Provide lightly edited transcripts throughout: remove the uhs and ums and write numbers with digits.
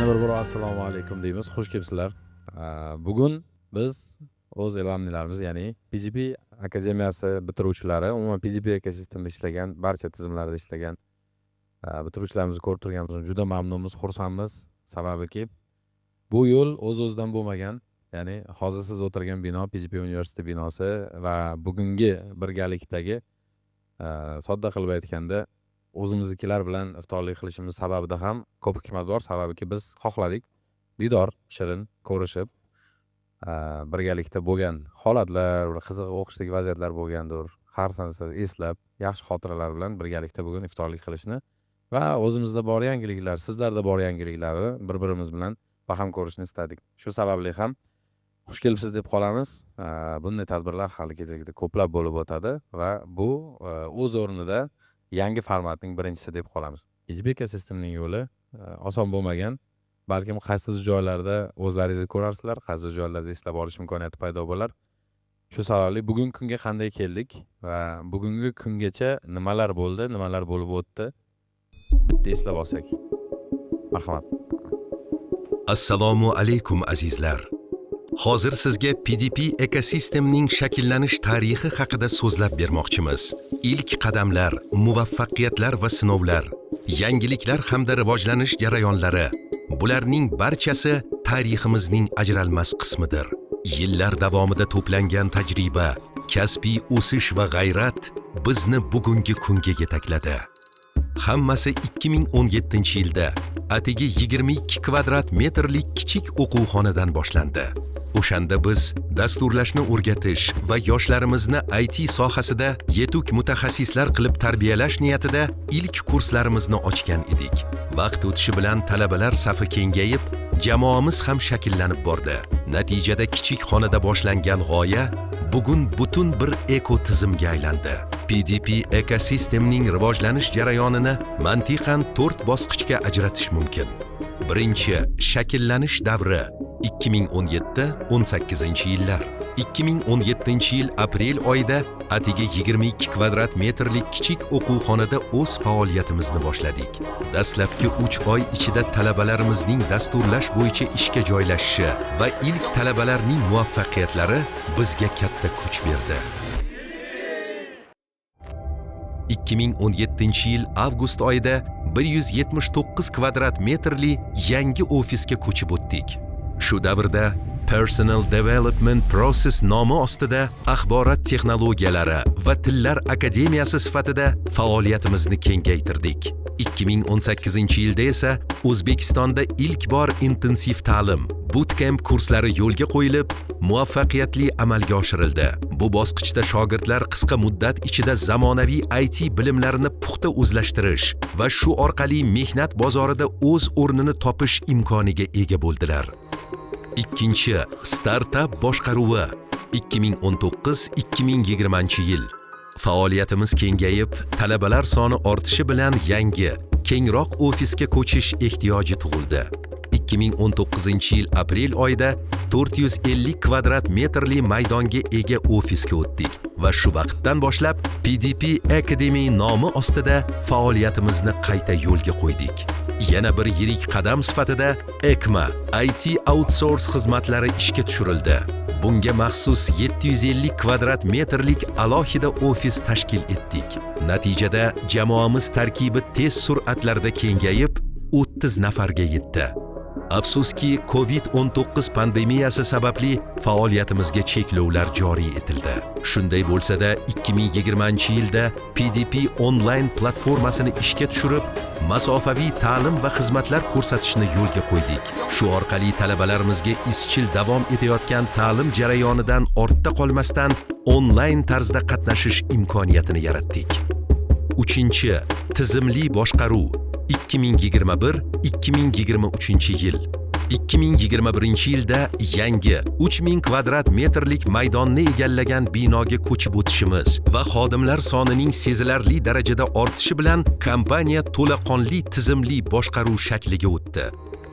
Yana bir bora assalomu alaykum deymiz. Xush kelibsizlar. Bugun biz o'z e'lonlarimiz, ya'ni PGP akademiyasi bitiruvchilari, umuman PGP ekosistemida ishlagan, barcha tizimlarda ishlagan bitiruvchilarimizni ko'rib turganimizdan juda mamnunmiz, xursandmiz. Sababiki bu yo'l o'z-o'zidan bo'lmagan, ya'ni hozir siz o'tirgan bino PGP universiteti binosi va bugungi birgalikdagi sodda qilib aytganda o'zimiznikilar bilan iftorlik qilishimiz sababida ham ko'p hikmat bor. Sababiki biz xohladik diydor, shirin ko'rishib, birgalikda bo'lgan holatlar, qiziq o'qishdagi vaziyatlar bo'lgandir. Har narsa eslab, yaxshi xotiralar bilan birgalikda bugun iftorlik qilishni va o'zimizda bor yangiliklar, sizlarda bor yangiliklarni bir-birimiz bilan baham ko'rishni istadik. Shu sababli ham xush kelibsiz deb qolamiz. Bunday tadbirlar hali kelajakda ko'plab bo'lib o'tadi va bu o'z o'rnida yangi formatning birinchisi deb qolamiz. PGP ekosistemining yo'li oson bo'lmagan. Balkim qaysidir joylarda o'zlaringiz ko'rarsizlar, qaysidir joylarda eslab olish imkoniyati paydo bo'lar. Shu sababli bugungi kunga qanday keldik va bugungi kungacha nimalar bo'ldi, nimalar bo'lib o'tdi, bitta eslab olsak. Marhamat. Assalomu alaykum azizlar. Hozir sizga PGP ekosistemning shakllanish tarixi haqida so'zlab bermoqchimiz. İlk qadamlar, muvaffaqiyatlar va sinovlar, yangiliklar hamda rivojlanish jarayonlari, bularning barchasi tariximizning ajralmas qismidir. Yillar davomida to'plangan tajriba, kasbiy o'sish va g'ayrat bizni bugungi kunga yetakladi. Hammasi 2017-yilda atigi 22 kvadrat metrlik kichik o'quvxonadan boshlandi. O'shanda biz dasturlashni o'rgatish va yoshlarimizni IT sohasida yetuk mutaxassislar qilib tarbiyalash niyatida ilk kurslarimizni ochgan edik. Vaqt o'tishi bilan talabalar safi kengayib, jamoamiz ham shakllanib bordi. Natijada kichik xonada boshlangan g'oya bugun butun bir ekotizimga aylandi. PGP ekosistemning rivojlanish jarayonini mantiqan 4 bosqichga ajratish mumkin. Birinchi, shakllanish davri 2017-18 yillar. 2017-yil aprel oyida atigi 22 kvadrat metrlik kichik o'quvxonada o'z faoliyatimizni boshladik. Dastlabki 3 oy ichida talabalarimizning dasturlash bo'yicha ishga joylashishi va ilk talabalarning muvaffaqiyatlari bizga katta kuch berdi. 2017-yil avgust oyida 179 kvadrat metrli yangi ofisga ko'chib o'tdik. Shu davrda Personal Development Process nomi ostida axborot texnologiyalari va tillar akademiyasi sifatida faoliyatimizni kengaytirdik. 2018-yilda esa O'zbekistonda ilk bor intensiv ta'lim, bootcamp kurslari yo'lga qo'yilib, muvaffaqiyatli amalga oshirildi. Bu bosqichda shogirdlar qisqa muddat ichida zamonaviy IT bilimlarini puxta o'zlashtirish va shu orqali mehnat bozorida o'z o'rnini topish imkoniga ega bo'ldilar. Ikkinchi, startup boshqaruvi 2019-2020 yil. Faoliyatimiz kengayib, talabalar soni ortishi bilan yangi, kengroq ofisga ko'chish ehtiyoji tug'ildi. 2019-yil aprel oyida 450 kvadrat metrli maydonga ega ofisga o'tdik va shu vaqtdan boshlab PGP Academy nomi ostida faoliyatimizni qayta yo'lga qo'ydik. Yana bir yirik qadam sifatida ECMA IT outsource xizmatlari ishga tushirildi. Bunga maxsus 750 kvadrat metrlik alohida ofis tashkil etdik. Natijada jamoamiz tarkibi tez sur'atlarda kengayib, 30 nafarga yetdi. Afsuski, COVID-19 pandemiyasi sababli faoliyatimizga cheklovlar joriy etildi. Shunday bo'lsa-da, 2020-yilda PGP online platformasini ishga tushirib, masofaviy ta'lim va xizmatlar ko'rsatishni yo'lga qo'ydik. Shu orqali talabalarimizga izchil davom etayotgan ta'lim jarayonidan ortda qolmasdan onlayn tarzda qatnashish imkoniyatini yaratdik. Uchinchi, tizimli boshqaruv 2021-2023 yil. 2021-yilda yangi 3000 kvadrat metrlik maydonni egallagan binoga ko'chib o'tishimiz va xodimlar sonining sezilarli darajada ortishi bilan kompaniya to'laqonli tizimli boshqaruv shakliga o'tdi.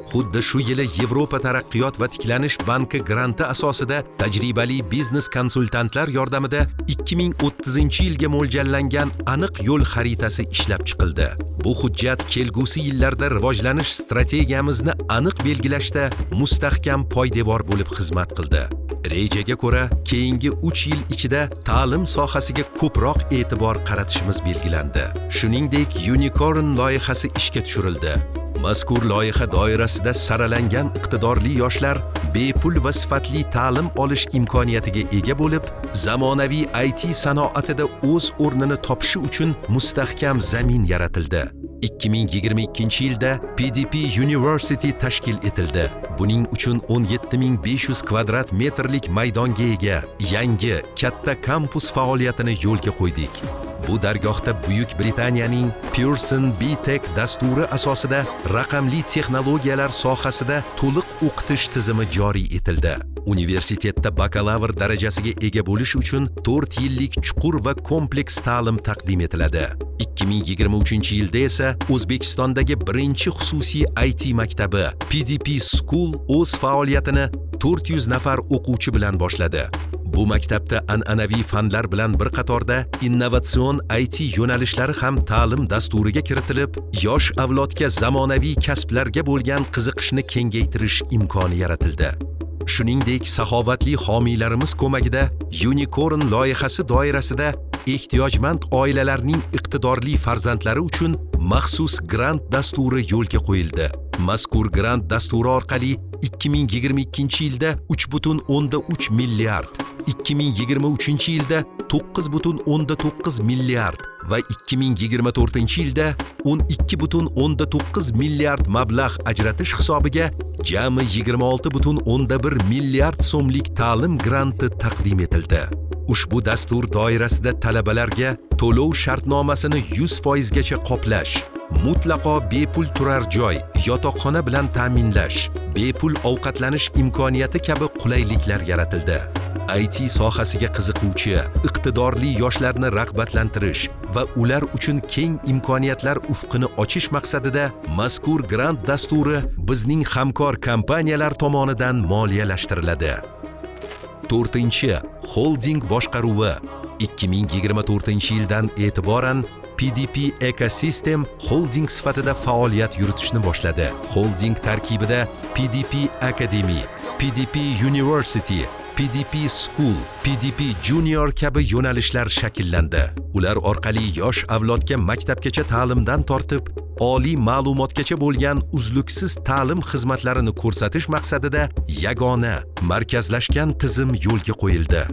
Xuddi shu yili Yevropa taraqqiyot va tiklanish banki granti asosida tajribali biznes konsultantlar yordamida 2030-yilga mo'ljallangan aniq yo'l xaritasi ishlab chiqildi. Bu hujjat kelgusi yillarda rivojlanish strategiyamizni aniq belgilashda mustahkam poydevor bo'lib xizmat qildi. Rejaga ko'ra, keyingi 3 yil ichida ta'lim sohasiga ko'proq e'tibor qaratishimiz belgilandi. Shuningdek, Unicorn loyihasi ishga tushirildi. Mazkur loyiha doirasida saralangan iqtidorli yoshlar bepul va sifatli ta'lim olish imkoniyatiga ega bo'lib, zamonaviy IT sanoatida o'z o'rnini topishi uchun mustahkam zamin yaratildi. 2022-yilda PDP University tashkil etildi. Buning uchun 17.500 kvadrat metrlik maydonga ega yangi katta kampus faoliyatini yo'lga qo'ydik. Bu dargohda Buyuk Britaniyaning Pearson B-Tech dasturi asosida raqamli texnologiyalar sohasida to'liq o'qitish tizimi joriy etildi. Universitetda bakalavr darajasiga ega bo'lish uchun 4 yillik chuqur va kompleks ta'lim taqdim etiladi. 2023-yilda esa O'zbekistondagi birinchi xususiy IT maktabi PDP School o'z faoliyatini 400 nafar o'quvchi bilan boshladi. Bu maktabda an'anaviy fanlar bilan bir qatorda innovatsion IT yo'nalishlari ham ta'lim dasturiga kiritilib, yosh avlodga zamonaviy kasblarga bo'lgan qiziqishni kengaytirish imkoni yaratildi. Shuningdek, saxovatli homiylarimiz ko'magida Unicorn loyihasi doirasida ehtiyojmand oilalarning iqtidorli farzandlari uchun maxsus grant dasturi yo'lga qo'yildi. Mazkur grant dasturi orqali 2022-yilda 3.3 milliard, 2023-yilda 9.9 milliard va 2024-yilda 12.9 milliard mablag' ajratish hisobiga jami 26.1 milliard so'mlik ta'lim granti taqdim etildi. Ushbu dastur doirasida talabalarga to'lov shartnomasini 100% gacha qoplash, mutlaqo bepul turar joy, yotoqxona bilan ta'minlash, bepul ovqatlanish imkoniyati kabi qulayliklar yaratildi. IT sohasiga qiziquvchi, iqtidorli yoshlarni rag'batlantirish va ular uchun keng imkoniyatlar ufqini ochish maqsadida mazkur grant dasturi bizning hamkor kompaniyalar tomonidan moliyalashtiriladi. 4. Holding boshqaruvi 2024-yildan e'tiboran PDP Ecosystem Holding sifatida faoliyat yuritishni boshladi. Holding tarkibida PDP Academy, PDP University, PDP School, PDP Junior kabi yo'nalishlar shakllandi. Ular orqali yosh avlodga maktabgacha ta'limdan tortib, oliy ma'lumotgacha bo'lgan uzluksiz ta'lim xizmatlarini ko'rsatish maqsadida yagona, markazlashgan tizim yo'lga qo'yildi.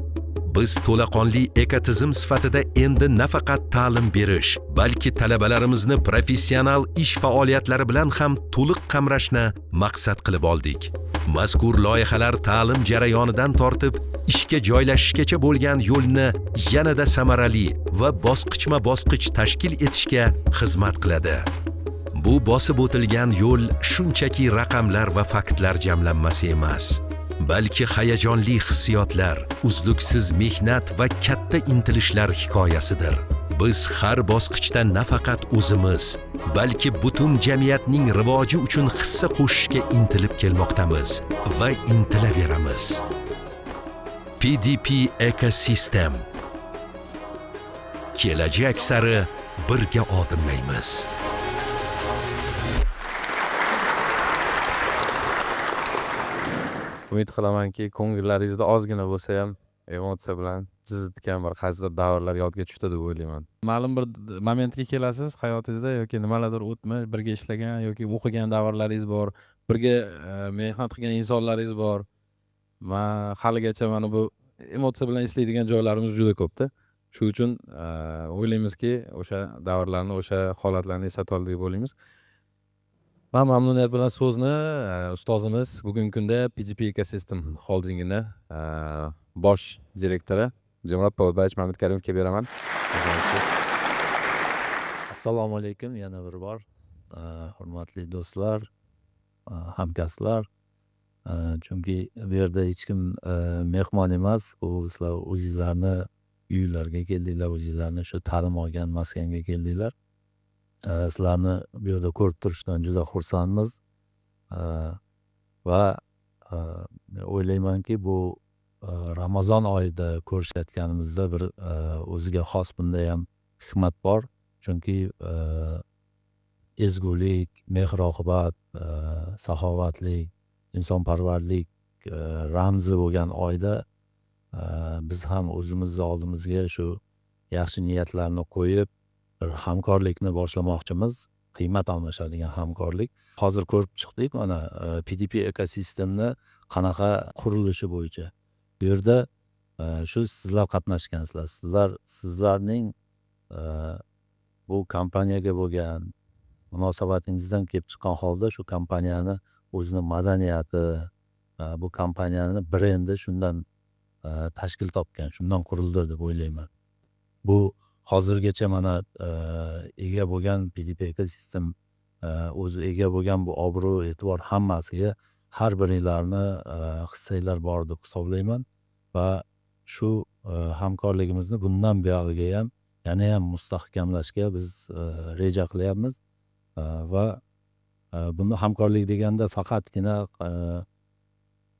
Biz to'laqonli ekotizim sifatida endi nafaqat ta'lim berish, balki talabalarimizni professional ish faoliyatlari bilan ham to'liq qamrashni maqsad qilib oldik. Mazkur loyihalar ta'lim jarayonidan tortib, ishga joylashishgacha bo'lgan yo'lni yanada samarali va bosqichma-bosqich tashkil etishga xizmat qiladi. Bu bosib o'tilgan yo'l shunchaki raqamlar va faktlar jamlanmasi emas, balki hayajonli hissiyotlar, uzluksiz mehnat va katta intilishlar hikoyasidir. Biz har bosqichda nafaqat o'zimiz, balki butun jamiyatning rivoji uchun hissa qo'shishga intilib kelmoqdamiz va intilaveramiz. PDP Ecosystem. Kelajak sari birga odimlaymiz. Umid qilamanki, ko'ngillaringizda ozgina bo'lsa ham emotsiya bilan chizilgan bir qaysidir davrlar yodga tushdi deb o'ylayman. Ma'lum bir momentga kelasiz hayotingizda yoki nimalardir o'tmish, birga ishlagan yoki o'qigan davrlaringiz bor, birga mehnat qilgan insonlaringiz bor. Va haligacha mana bu emotsiya bilan eslaydigan joylarimiz juda ko'pda. Shuning uchun o'ylaymizki, o'sha davrlarni, o'sha holatlarni eslata oldik deb o'ylaymiz. Men mamnuniyat bilan so'zni ustozimiz bugungi kunda PDP Ecosystem Holdingini bosh direktori Jomrat Po'latboyevich Mamedkarimovga beraman. Assalomu alaykum yana bir bor. Hurmatli do'stlar, hamkasblar. Chunki bu yerda hech kim mehmon emas. Bu sizlar o'zingizlarni uylarga keldinglar, o'zingizlarni shu ta'lim olgan maskanga keldinglar. Sizlarni bu yerda ko'rib turishdan juda xursandmiz. va o'ylaymanki bu Ramazon oyida ko'rishayotganimizda bir o'ziga xos bunday ham hikmat bor. Chunki ezgulik, mehr-oqibat, saxovatlik, insonparvarlik ramzi bo'lgan oyda biz ham o'zimizni oldimizga shu yaxshi niyatlarni qo'yib bir hamkorlikni boshlamoqchimiz. Qiymat almashadigan hamkorlik. Hozir ko'rib chiqdik mana PDP ekosistemni qanaqa qurilishi bo'yicha. Bu yerda shu sizlar qatnashgansizlar. Sizlarning bu kompaniyaga bo'lgan munosabatingizdan kelib chiqqan holda shu kompaniyani o'zini madaniyati, bu kompaniyani brendi shundan tashkil topgan, shundan qurildi deb o'ylayman. Bu hozirgacha mana ega bo'lgan PDP ekosistem o'zi ega bo'lgan bu obro' e'tibor hammasiga har biringlarni hissanglar bor deb hisoblayman va shu hamkorligimizni bundan buyog'iga ham yana ham mustahkamlashga biz reja qilyapmiz va buni hamkorlik deganda faqatgina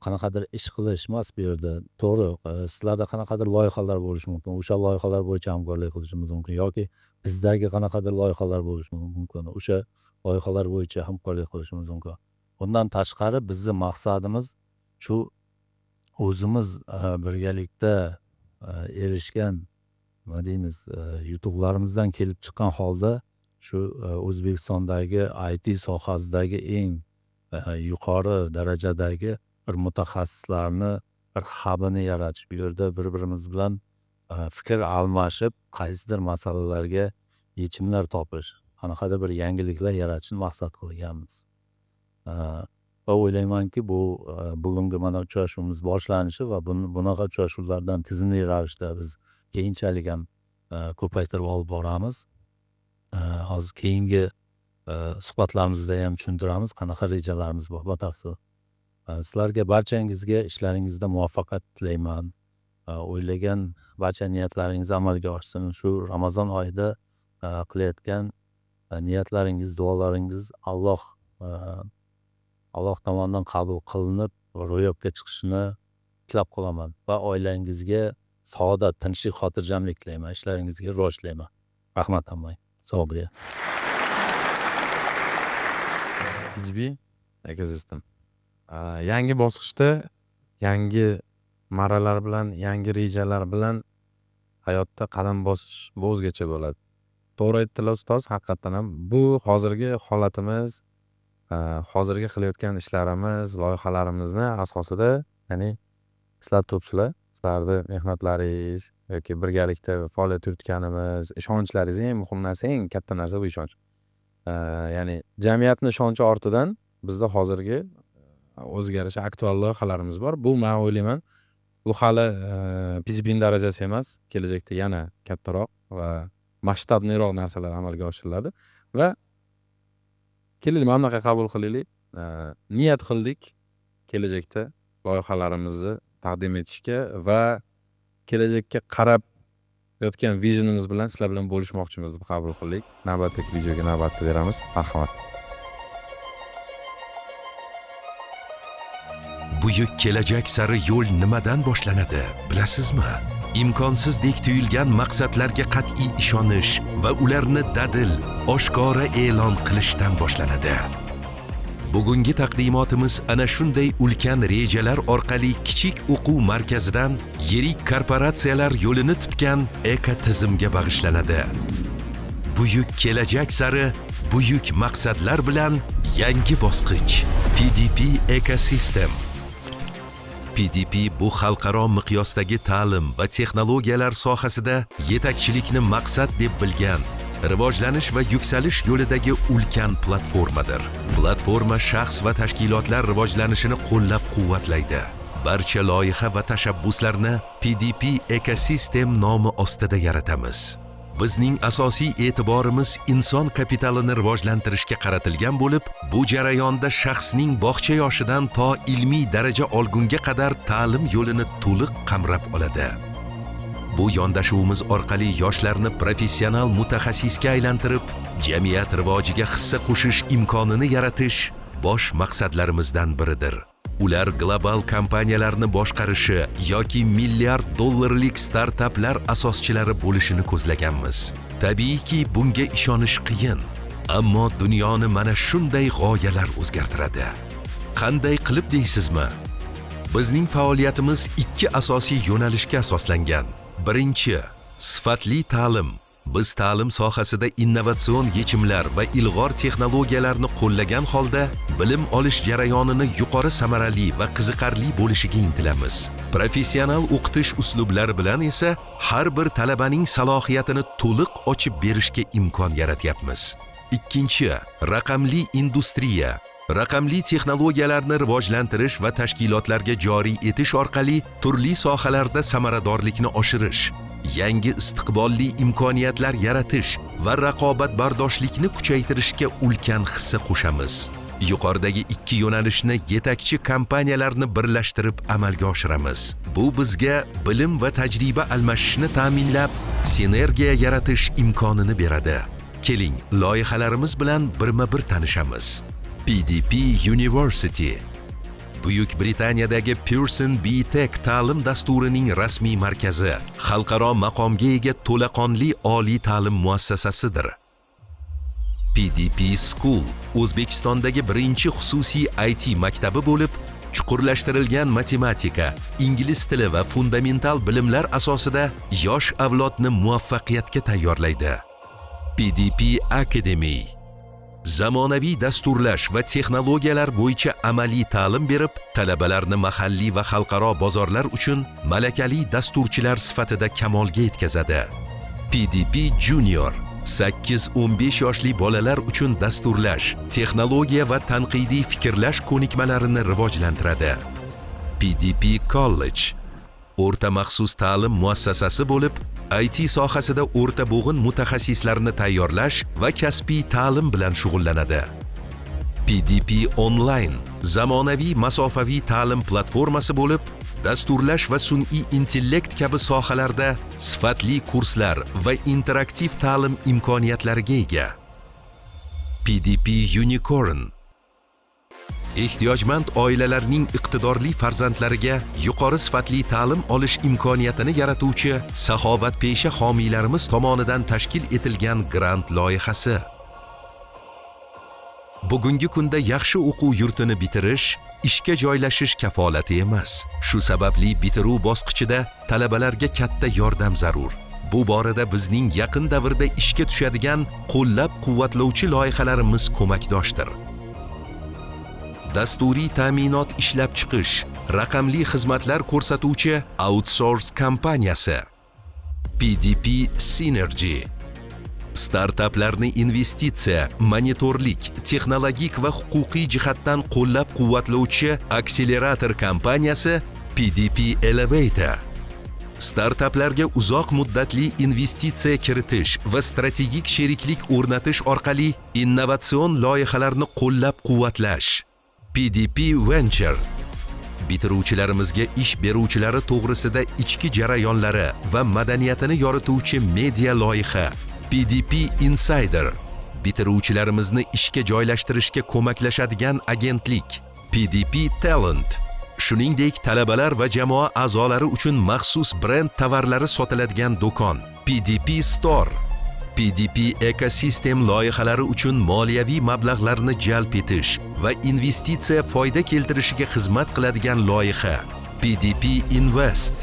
qanaqadir ish qilish emas bu yerda. To'g'ri, sizlarda qanaqadir loyihalar bo'lishi mumkin. O'sha loyihalar bo'yicha hamkorlik qilishimiz mumkin yoki bizdagi qanaqadir loyihalar bo'lishi mumkin. O'sha loyihalar bo'yicha hamkorlik qilishimiz mumkin. Bundan tashqari bizni maqsadimiz shu o'zimiz birgalikda erishgan nima deymiz yutuqlarimizdan kelib chiqqan holda shu O'zbekistondagi IT sohasidagi eng yuqori darajadagi bir mutaxassislarni bir hubini yaratish. Bu yerda bir-birimiz bilan fikr almashib, qaysidir masalalarga yechimlar topish, qanaqadir bir yangiliklar yaratishni maqsad qilganmiz. Va o'ylaymanki bu bugungi mana uchrashuvimiz boshlanishi va bunaqa uchrashuvlardan tizimli ravishda biz keyinchalik ham ko'paytirib olib boramiz. Hozir keyingi suhbatlarimizda ham tushuntiramiz qanaqa rejalarimiz bor batafsil. Sizlarga barchangizga ishlaringizda muvaffaqiyat tilayman. O'ylagan barcha niyatlaringiz amalga oshsin. Shu Ramazon oyida qilayotgan niyatlaringiz, duolaringiz Alloh tomonidan qabul qilinib ro'yobga chiqishini tilab qolaman va oilangizga saodat, tinchlik, xotirjamlik tilayman. Ishlaringizga rivoj tilayman. Rahmat hammangga. Sog' bo'ling. PDP ekosistem yangi bosqichda yangi marralar bilan, yangi rejalar bilan hayotda qadam bosish bu o'zgacha bo'ladi. To'g'ri aytdilar ustoz, haqiqatan ham bu hozirgi holatimiz, hozirgi qilayotgan ishlarimiz, loyihalarimizni asosida, ya'ni sizlar turibsizlar, sizlarni mehnatlaringiz yoki birgalikda faoliyat yuritganimiz, ishonchlaringiz eng muhim narsa, eng katta narsa bu ishonch. Ya'ni jamiyatni ishonchi ortidan bizda hozirgi o'ziga yarasha aktual loyihalarimiz bor. Bu men o'ylayman, bu hali PDPning darajasi emas, kelajakda yana kattaroq va masshtabliroq narsalar amalga oshiriladi va keling mana bunaqa qabul qilaylik. Niyat qildik kelajakda loyihalarimizni taqdim etishga va kelajakka qarab yotgan vizionimiz bilan sizlar bilan bo'lishmoqchimiz deb qabul qildik. Navbatdagi videoga navbatda beramiz. Marhamat. Buyuk kelajak sari yo'l nimadan boshlanadi, bilasizmi? Imkonsizdek tuyulgan maqsadlarga qat'iy ishonish va ularni dadil, oshkora e'lon qilishdan boshlanadi. Bugungi taqdimotimiz ana shunday ulkan rejalar orqali kichik o'quv markazidan yirik korporatsiyalar yo'lini tutgan ekotizimga bag'ishlanadi. Buyuk kelajak sari buyuk maqsadlar bilan yangi bosqich. PDP ekosistem. PDP bu xalqaro miqyosdagi ta'lim va texnologiyalar sohasida yetakchilikni maqsad deb bilgan, rivojlanish va yuksalish yo'lidagi ulkan platformadir. Platforma shaxs va tashkilotlar rivojlanishini qo'llab-quvvatlaydi. Barcha loyiha va tashabbuslarni PDP ekosistem nomi ostida yaratamiz. Bizning asosiy e'tiborimiz inson kapitalini rivojlantirishga qaratilgan bo'lib, bu jarayonda shaxsning bog'cha yoshidan to ilmiy daraja olgunga qadar ta'lim yo'lini to'liq qamrab oladi. Bu yondashuvimiz orqali yoshlarni professional mutaxassisga aylantirib, jamiyat rivojiga hissa qo'shish imkonini yaratish, bosh maqsadlarimizdan biridir. Ular global kompaniyalarni boshqarishi yoki milliard dollarlik startaplar asoschilari bo'lishini ko'zlaganmiz. Tabiiyki, bunga ishonish qiyin, ammo dunyoni mana shunday g'oyalar o'zgartiradi. Qanday qilib deysizmi? Bizning faoliyatimiz ikki asosiy yo'nalishga asoslangan. Birinchi, sifatli ta'lim. Biz ta'lim sohasida innovatsion yechimlar va ilg'or texnologiyalarni qo'llagan holda bilim olish jarayonini yuqori samarali va qiziqarli bo'lishiga intilamiz. Professional o'qitish uslublari bilan esa har bir talabaning salohiyatini to'liq ochib berishga imkon yaratyapmiz. Ikkinchi, raqamli industriya. Raqamli texnologiyalarni rivojlantirish va tashkilotlarga joriy etish orqali turli sohalarda samaradorlikni oshirish, yangi istiqbolli imkoniyatlar yaratish va raqobatbardoshlikni kuchaytirishga ulkan hissa qo'shamiz. Yuqoridagi ikki yo'nalishni yetakchi kompaniyalarni birlashtirib amalga oshiramiz. Bu bizga bilim va tajriba almashishni ta'minlab, sinergiya yaratish imkonini beradi. Keling, loyihalarimiz bilan birma-bir tanishamiz. PDP University Buyuk Britaniyadagi Pearson B-Tech ta'lim dasturining rasmiy markazi, xalqaro maqomga ega to'laqonli oliy ta'lim muassasasidir. PDP School O'zbekistondagi birinchi xususiy IT maktabi bo'lib, chuqurlashtirilgan matematika, ingliz tili va fundamental bilimlar asosida yosh avlodni muvaffaqiyatga tayyorlaydi. PDP Academy zamonaviy dasturlash va texnologiyalar bo'yicha amaliy ta'lim berib, talabalarni mahalliy va xalqaro bozorlar uchun malakali dasturchilar sifatida kamolga yetkazadi. PDP Junior 8-15 yoshli bolalar uchun dasturlash, texnologiya va tanqidiy fikrlash ko'nikmalarini rivojlantiradi. PDP College o'rta maxsus ta'lim muassasasi bo'lib, IT sohasida o'rta bo'g'in mutaxassislarni tayyorlash va kasbiy ta'lim bilan shug'ullanadi. PDP Online zamonaviy masofaviy ta'lim platformasi bo'lib, dasturlash va sun'iy intellekt kabi sohalarda sifatli kurslar va interaktiv ta'lim imkoniyatlariga ega. PDP Unicorn ehtiyojmand oilalarning iqtidorli farzandlariga yuqori sifatli ta'lim olish imkoniyatini yaratuvchi saxovatpesha homiylarimiz tomonidan tashkil etilgan grant loyihasi. Bugungi kunda yaxshi o'quv yurtini bitirish ishga joylashish kafolati emas. Shu sababli bitiruv bosqichida talabalarga katta yordam zarur. Bu borada bizning yaqin davrda ishga tushadigan qo'llab-quvvatlovchi loyihalarimiz ko'makdoshdir. Dasturiy ta'minot ishlab chiqish, raqamli xizmatlar ko'rsatuvchi outsource kompaniyasi. PDP Synergy startaplarni investitsiya, monitorlik, texnologik va huquqiy jihatdan qo'llab-quvvatlovchi akselerator kompaniyasi. PDP Elevator startaplarga uzoq muddatli investitsiya kiritish va strategik sheriklik o'rnatish orqali innovatsion loyihalarni qo'llab-quvvatlash. PDP Venture bitiruvchilarimizga ish beruvchilari to'g'risida ichki jarayonlari va madaniyatini yorituvchi media loyiha. PDP Insider bitiruvchilarimizni ishga joylashtirishga ko'maklashadigan agentlik. PDP Talent shuningdek talabalar va jamoa a'zolari uchun maxsus brend tovarlari sotiladigan do'kon. PDP Store PDP ekosistem loyihalari uchun moliyaviy mablag'larni jalb etish va investitsiya foyda keltirishiga xizmat qiladigan loyiha. PDP Invest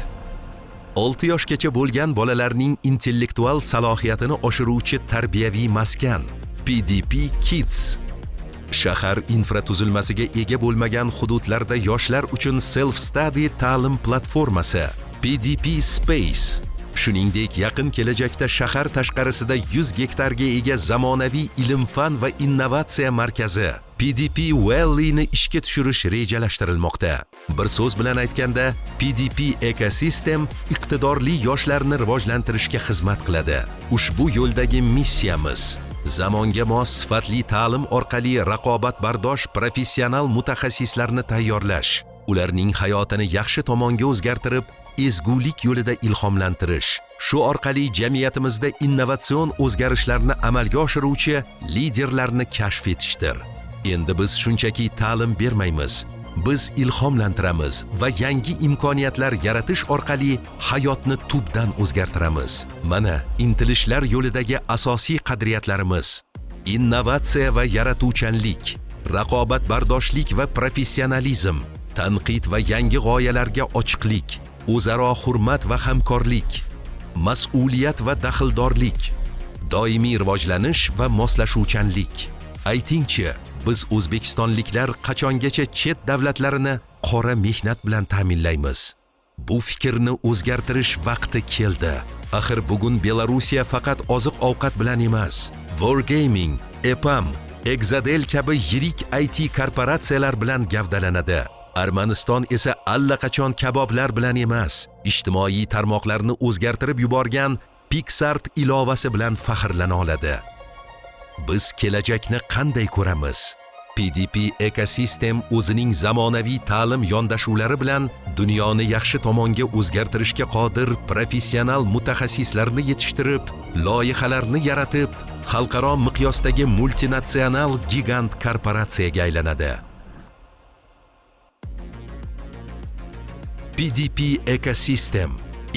6 yoshgacha bo'lgan bolalarning intellektual salohiyatini oshiruvchi tarbiyaviy maskan. PDP Kids shahar infratuzilmasiga ega bo'lmagan hududlarda yoshlar uchun self-study ta'lim platformasi. PDP Space shuningdek yaqin kelajakda shahar tashqarisida 100 gektarga ega zamonaviy ilm-fan va innovatsiya markazi PDP Valley'ni ishga tushirish rejalashtirilmoqda. Bir so'z bilan aytganda, PDP ekosistem iqtidorli yoshlarni rivojlantirishga xizmat qiladi. Ushbu yo'ldagi missiyamiz zamonga mos sifatli ta'lim orqali raqobatbardosh professional mutaxassislarni tayyorlash, ularning hayotini yaxshi tomonga o'zgartirib, ezgulik yo'lida ilhomlantirish, shu orqali jamiyatimizda innovatsion o'zgarishlarni amalga oshiruvchi liderlarni kashf etishdir. Endi biz shunchaki ta'lim bermaymiz. Biz ilhomlantiramiz va yangi imkoniyatlar yaratish orqali hayotni tubdan o'zgartiramiz. Mana intilishlar yo'lidagi asosiy qadriyatlarimiz: innovatsiya va yaratuvchanlik, raqobatbardoshlik va professionalizm, tanqid va yangi g'oyalarga ochiqlik, o'zaro hurmat va hamkorlik, mas'uliyat va daxldorlik, doimiy rivojlanish va moslashuvchanlik. Aytingchi, biz o'zbekistonliklar qachongacha chet davlatlarini qora mehnat bilan ta'minlaymiz? Bu fikrni o'zgartirish vaqti keldi. Axir bugun Belorussiya faqat oziq-ovqat bilan emas, Wargaming, EPAM, Exadel kabi yirik IT korporatsiyalar bilan gavdalanadi. Armaniston esa allaqachon kaboblar bilan emas, ijtimoiy tarmoqlarni o'zgartirib yuborgan Pixart ilovasi bilan faxrlana oladi. Biz kelajakni qanday ko'ramiz? PDP ekosistem o'zining zamonaviy ta'lim yondashuvlari bilan dunyoni yaxshi tomonga o'zgartirishga qodir professional mutaxassislarni yetishtirib, loyihalarni yaratib, xalqaro miqyosdagi multinatsional gigant korporatsiyaga aylanadi. PDP ekosistem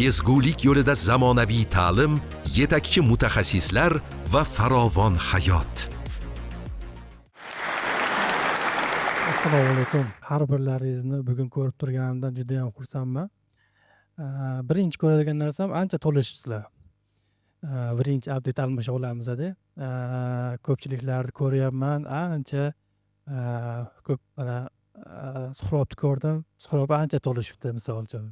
ezgulik yo'lida zamonaviy ta'lim, yetakchi mutaxassislar va farovon hayot. Assalomu alaykum. Har birlaringizni bugun ko'rib turganimdan juda ham xursandman. Birinchi ko'radigan narsam ancha to'lishibsizlar. Birinchi update almasha olamizda. Ko'pchiliklarni ko'ryapman, ancha ko'p suhbatni ko'rdim. Suhbat ancha to'lishibdi misol uchun.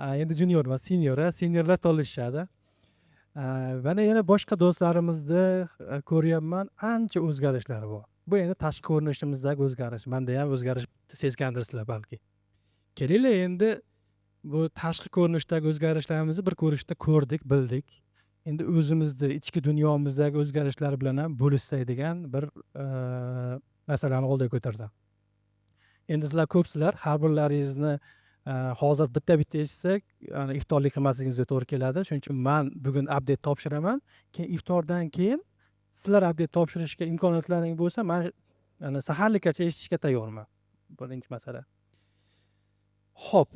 Endi junior emas, seniorlar to'lishadi. Mana yana boshqa do'stlarimizni ko'ryapman, ancha o'zgarishlar bor. Bu endi tashqi ko'rinishimizdagi o'zgarish. Menda ham o'zgarish sezgandirsizlar balki. Kelinglar endi bu tashqi ko'rinishdagi o'zgarishlarimizni bir ko'rishda ko'rdik, bildik. Endi o'zimizni ichki dunyomizdagi o'zgarishlar bilan ham bo'lishsak degan bir masalani oldiga ko'tarsam. Endi sizlar ko'psizlar har birlaringizni hozir bitta-bitta eshitsak, iftorlik qilmasligimizga to'g'ri keladi. Shuning uchun men bugun update topshiraman. Keyin iftordan keyin sizlar update topshirishga imkoniyatlaring bo'lsa, men saharlikkacha eshitishga tayyorman. Birinchi masala. Xo'p,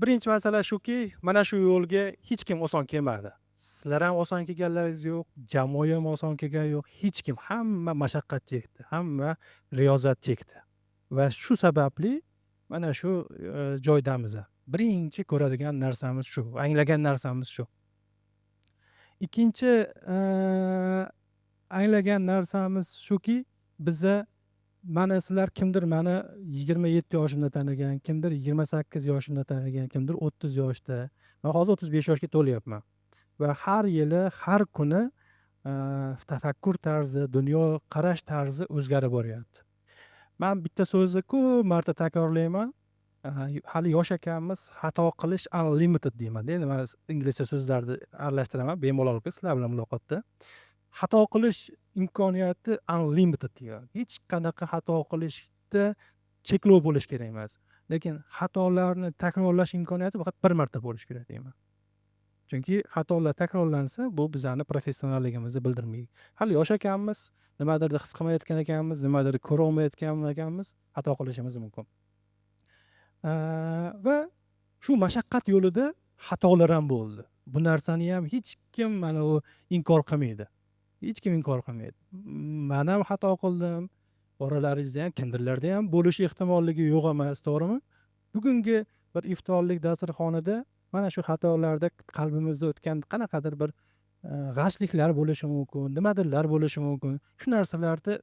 birinchi masala shuki, mana shu yo'lga hech kim oson kelmadi. Sizlar ham oson kelganlaringiz yo'q, jamoa ham oson kelgani yo'q, hech kim, hamma mashaqqat chekdi, hamma riyozat chekdi. Va shu sababli mana shu joydamiz. Birinchi ko'radigan narsamiz shu, anglagan narsamiz shu. Ikkinchi anglagan narsamiz shuki, biza mana sizlar kimdir meni 27 yoshimda tanigan, kimdir 28 yoshimda tanigan, kimdir 30 yoshda. Men hozir 35 yoshga to'lyapman. Va har yili, har kuni tafakkur tarzi, dunyo qarash tarzi o'zgarib boryapti. Men bitta so'zni ko'p marta takrorlayman. Hali yosh ekanmiz, xato qilish unlimited deyman. Endi men inglizcha so'zlarni aralashtiraman, bemalol sizlar bilan muloqotda. Xato qilish imkoniyati unlimited deyman. Hech qanaqa xato qilishda cheklov bo'lish kerak emas. Lekin xatolarni takrorlash imkoniyati faqat bir marta bo'lish kerak deyman. Chunki xatolar takrorlansa, bu bizani professionalligimizni bildirmaydi. Hali yosh ekanmiz, nimadir his qilmayotgan ekanmiz, nimadir ko'ra olmayotgan ekanmiz, xato qilishimiz mumkin. Va shu mashaqqat yo'lida xatolar ham bo'ldi. Bu narsani ham hech kim mana u inkor qilmaydi. Hech kim inkor qilmaydi. Men ham xato qildim. Oralaringizda ham kimdirlarda ham bo'lish ehtimolligi yo'q emas, to'g'rimi? Bugungi bir iftorlik dasturxonida mana shu xatolarda qalbimizda o'tgan qanaqadir bir g'ashliklar bo'lishi mumkin, nimadirlar bo'lishi mumkin. Shu narsalarni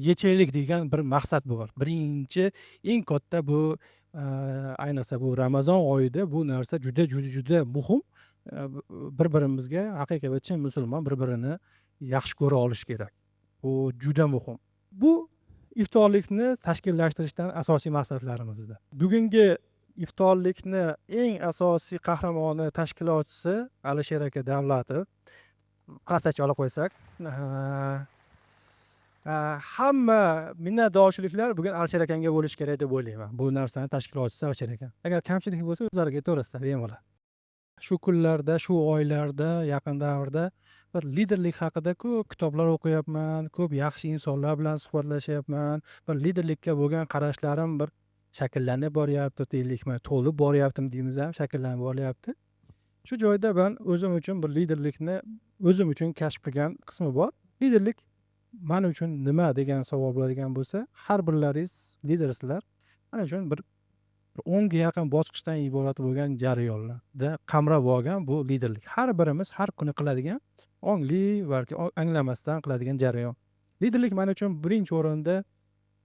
yechaylik degan bir maqsad bor. Birinchi, eng katta bu ayniqsa bu Ramazon oyida bu narsa juda muhim. Bir-birimizga haqiqiy va chin musulmon bir-birini yaxshi ko'ra olish kerak. Bu juda muhim. Bu iftorlikni tashkillashtirishdan asosiy maqsadlarimizdir. Bugungi iftorlikni eng asosiy qahramoni, tashkilotchisi Alisher aka Davlatov. Qarsacha olib qo'ysak, hamma minnatdorchiliklar bugun Alisher akamga bo'lish kerak deb o'ylayman. Bu narsani tashkilotchisi Alisher aka. Agar kamchilik bo'lsa, o'zlariga to'g'risida bemalol. shu kunlarda, shu oylarda, yaqin davrda bir liderlik haqida ko'p kitoblar o'qiyapman, ko'p yaxshi insonlar bilan suhbatlashyapman. Bir liderlikka bo'lgan qarashlarim bir shakllanib boryapti deylikmi, to'lib boryaptimi deymiz ham, shakllanib boryapti. Shu joyda man o'zim uchun bir liderlikni o'zim uchun kashf qilgan qismi bor. Liderlik man uchun nima degan savol bo'ladigan bo'lsa, har birlaringiz lidersizlar. Man uchun bir 10 ga yaqin bosqichdan iborat bo'lgan jarayonlarda qamrab olgan bu liderlik. Har birimiz har kuni qiladigan, ongli balki anglamasdan qiladigan jarayon. Liderlik men uchun birinchi o'rinda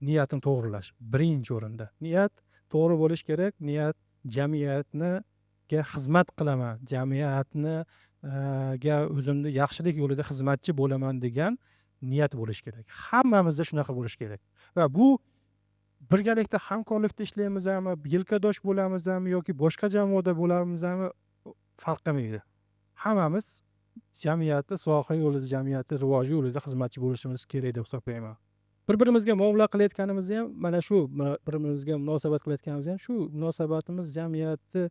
niyatni to'g'rilash. Birinchi o'rinda. Niyat to'g'ri bo'lish kerak. Niyat jamiyatni ga xizmat qilaman, jamiyatni ga o'zimni yaxshilik yo'lida xizmatchi bo'laman degan niyat bo'lish kerak. Hammamizda shunaqa bo'lish kerak. Va bu birgalikda hamkorlikda ishlaymizmi, yelkadosh bo'lamizmi yoki boshqa jamoada bo'lamizmi farq qilmaydi. Hammamiz jamiyatda soha yo'lida, jamiyatda rivoji yo'lida xizmatchi bo'lishimiz kerak deb hisoblayman. Bir-birimizga muomala qilayotganimizda ham mana shu bir-birimizga munosabat qilayotganimizda ham shu munosabatimiz jamiyatni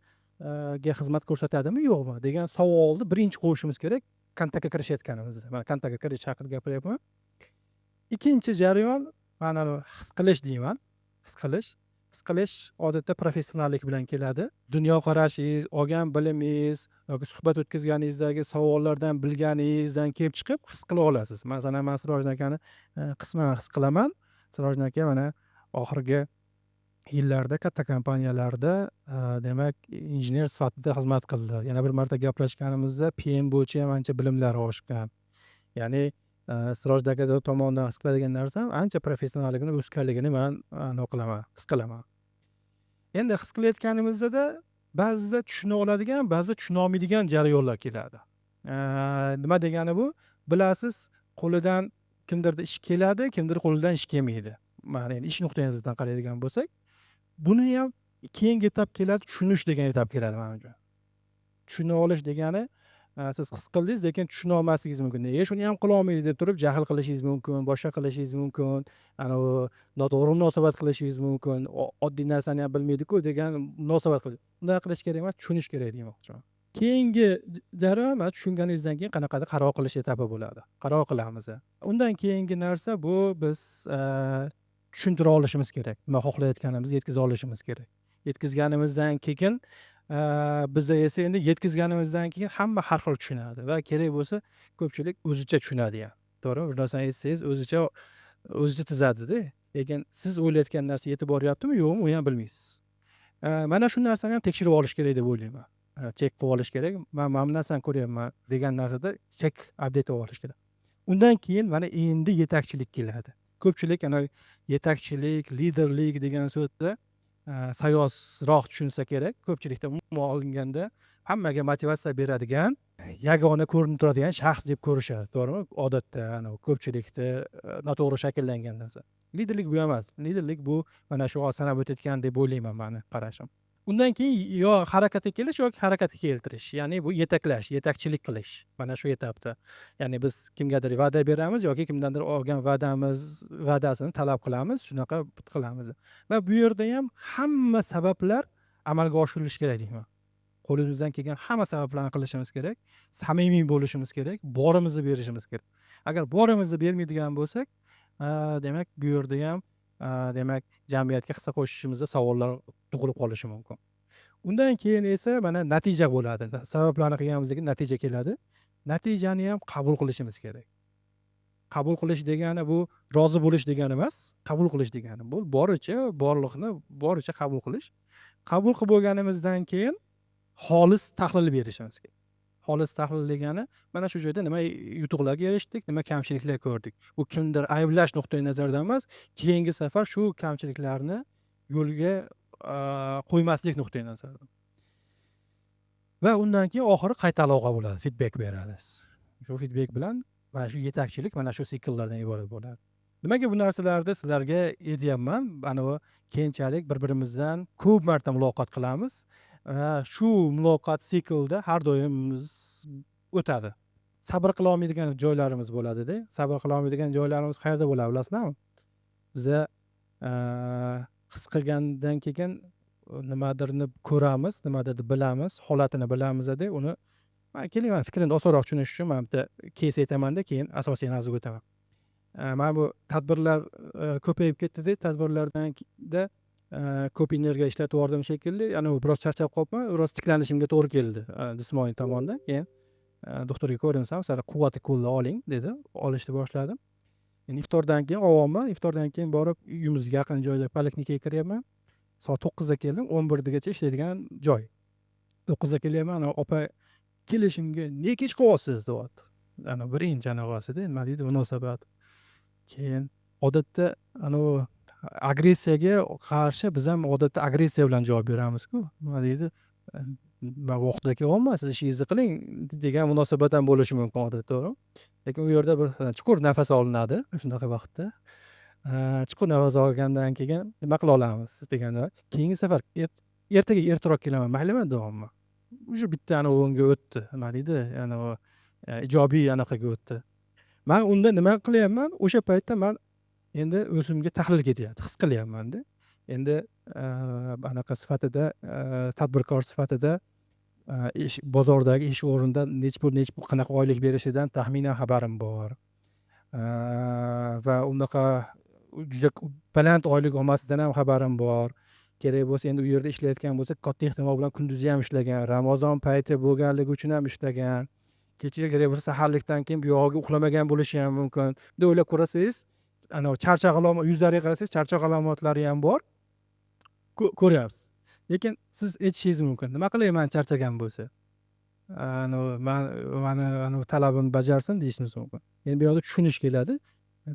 ga xizmat ko'rsatadimi yo'qmi degan savolni birinchi qo'yishimiz kerak kontaktga kirishayotganimizda. Men kontaktga kirish haqida gapiryapman. Ikkinchi jarayon mana his qilish deyman. His qilish odatda professionallik bilan keladi. Dunyoqarashingiz, olgan bilimingiz yoki suhbat o'tkazganingizdagi savollardan bilganingizdan kelib chiqib his qila olasiz. Masalan, men Sirojin akani qisman his qilaman. Sirojin aka mana oxirgi yillarda katta kompaniyalarda demak injener sifatida xizmat qildi. Yana bir marta gaplashganimizda PM bo'yicha ham ancha bilimlari oshgan. Ya'ni Sirojin aka tomonidan his qiladigan narsam ancha professionalligini o'sganligini men qilaman, his qilaman. Endi his qilayotganimizda ba'zida tushuna oladigan, ba'zida tushuna olmaydigan jarayonlar keladi. Nima degani bu? Bilasiz, qo'lidan kimdirda ish keladi, kimdir qo'lidan ish kelmaydi. Mana endi ish nuqtai nazaridan qaraydigan bo'lsak, buni ham keyingi etap keladi, tushunish degan etap keladi men uchun. Tushuna olish degani siz his qildingiz, lekin tushuna olmasligingiz mumkin. Shuni ham qila olmaydi deb turib jahl qilishingiz mumkin, boshqa qilishingiz mumkin, noto'g'ri munosabat qilishingiz mumkin, oddiy narsani ham bilmaydi-ku degan munosabat qilish. Bunday qilish kerak emas, tushunish kerak demoqchiman. Keyingi jarayon tushunganingizdan keyin qanaqadir qaror qilish etapi bo'ladi. Qaror qilamiz. Undan keyingi narsa bu biz tushuntira olishimiz kerak. Nima xohlayotganimizni yetkaza olishimiz kerak. Yetkazganimizdan keyin biz esa endi yetkazganimizdan keyin hamma har xil tushunadi va kerak bo'lsa ko'pchilik o'zicha tushunadi ham. To'g'rimi? Bir narsani aytsangiz o'zicha chizadi-da. Lekin siz o'ylayotgan narsa yetib boryaptimi, yo'qmi, u ham bilmaysiz. Mana shu narsani ham tekshirib olish kerak deb o'ylayman. Chek qilib olish kerak. Men mana bu narsani ko'ryapman degan narsada chek update qilib olish kerak. Undan keyin mana endi yetakchilik keladi. Ko'pchilik yetakchilik, liderlik degan so'zni sayozroq tushunsa kerak. Ko'pchilikda umuman olinganda hammaga motivatsiya beradigan, yagona ko'rinib turadigan shaxs deb ko'rishadi, to'g'rimi? Odatda ko'pchilikda noto'g'ri shakllangan narsa. Liderlik bu emas. Liderlik bu mana shu sanab o'tayotgan deb o'ylayman meni qarashim. Undan keyin yo harakatga kelish yoki harakatga keltirish. Ya'ni bu yetaklash, yetakchilik qilish. Mana shu etapda. Ya'ni biz kimgadir va'da beramiz yoki kimdandir olgan va'dasini talab qilamiz, shunaqa qilamiz. Va bu yerda ham hamma sabablar amalga oshirilishi kerak deyman. Qo'limizdan kelgan hamma sabablarni qilishimiz kerak, samimiy bo'lishimiz kerak, borimizni berishimiz kerak. Agar borimizni bermaydigan bo'lsak, demak bu yerda ham demak jamiyatga hissa qo'shishimizda savollar tug'ilib qolishi mumkin. Undan keyin esa mana natija bo'ladi. Sabablarni qilganimizdan keyin natija keladi. Natijani ham qabul qilishimiz kerak. Qabul qilish degani bu rozi bo'lish degani emas, qabul qilish degani. Bu borliqni boricha qabul qilish. Qabul qilib bo'lganimizdan keyin xolis tahlil berishimiz kerak. Xolis tahlil degani mana shu joyda nima yutuqlarga erishdik, nima kamchiliklar ko'rdik. Bu kimdir ayblash nuqtai nazaridan emas, keyingi safar shu kamchiliklarni yo'lga qo'ymaslik nuqtai nazaridan. Va undan keyin oxiri qayta aloqa bo'ladi, feedback beramiz. Shu feedback bilan mana shu yetakchilik mana shu sikllardan iborat bo'ladi. Nimaga bu narsalarda sizlarga aytyapman? Keyinchalik bir-birimizdan ko'p marta muloqot qilamiz. Shu muloqot siklda har doimimiz o'tadi. Sabr qila olmaydigan joylarimiz bo'ladi-da. Sabr qila olmaydigan joylarimiz qayerda bo'ladi, bilasizlarmi? Biza his qilgandan keyin nimadirni ko'ramiz, nimadirni bilamiz, holatini bilamizda uni keling man fikrimni osonroq tushunish uchun man bitta kes aytamanda keyin asosiy mavzuga o'taman. Mana bu tadbirlar ko'payib ketdida, tadbirlardan ko'p energiya ishlatib yubordim shekilli, bu biroz charchab qolibman, biroz tiklanishimga to'g'ri keldi jismoniy tomondan. Keyin doktorga ko'rinsam, sal quvvati ko'lni oling dedi, olishni boshladim. Endi iftordan keyin ovonman, iftordan keyin borib uyimizga yaqin joyda poliklinikaga kiryapman. Soat 9 da keldim, 11 gacha ishlaydigan joy. 9 da kelyapman, opa kelishimga "Nega kech qolyapsiz?" deyapti. Birinchi anaqasida nima deydi munosabat. Keyin odatda agressiyaga qarshi biz ham odatda agressiya bilan javob beramiz-ku. Nima deydi? "Man vaqtida kelyapman, siz ishingizni qiling" degan munosabat ham bo'lishi mumkin odatda, to'g'rimi? Lekin u yerda bir chuqur nafas olinadi shunaqa vaqtda. Chuqur nafas olgandan keyin nima qila olamiz deganda, keyingi safar ertaga ertaroq kelaman, maylimi deyapman. Уже bitta o'yinga o'tdi. Nima deydi? Ijobiy anaqaga o'tdi. Men unda nima qilyapman? O'sha paytda men endi o'zimga tahlil ketyapti, his qilyapman-da. Endi anaqa sifatida, tadbirkor sifatida bozordagi ish o'rnida nech pul qanaqa oylik berishidan taxminan xabarim bor. Va unaqa juda baland oylik olmasidan ham xabarim bor. Kerak bo'lsa endi u yerda ishlayotgan bo'lsa, katta ehtimol bilan kunduzi ham ishlagan, Ramazon payti bo'lganligi uchun ham ishlagan. Kechaga kerak bo'lsa saharlikdan keyin bu yog'iga uxlamagan bo'lishi ham mumkin. Deb o'ylab ko'rasangiz, charchoq yuzlariga qarasangiz charchoq alomatlari ham bor. Ko'ryapsiz. Lekin siz aytishingiz mumkin. Nima qilay men charchagan bo'lsa? Mani talabimni bajarsin deyishingiz mumkin. Endi bu yerda tushunish keladi.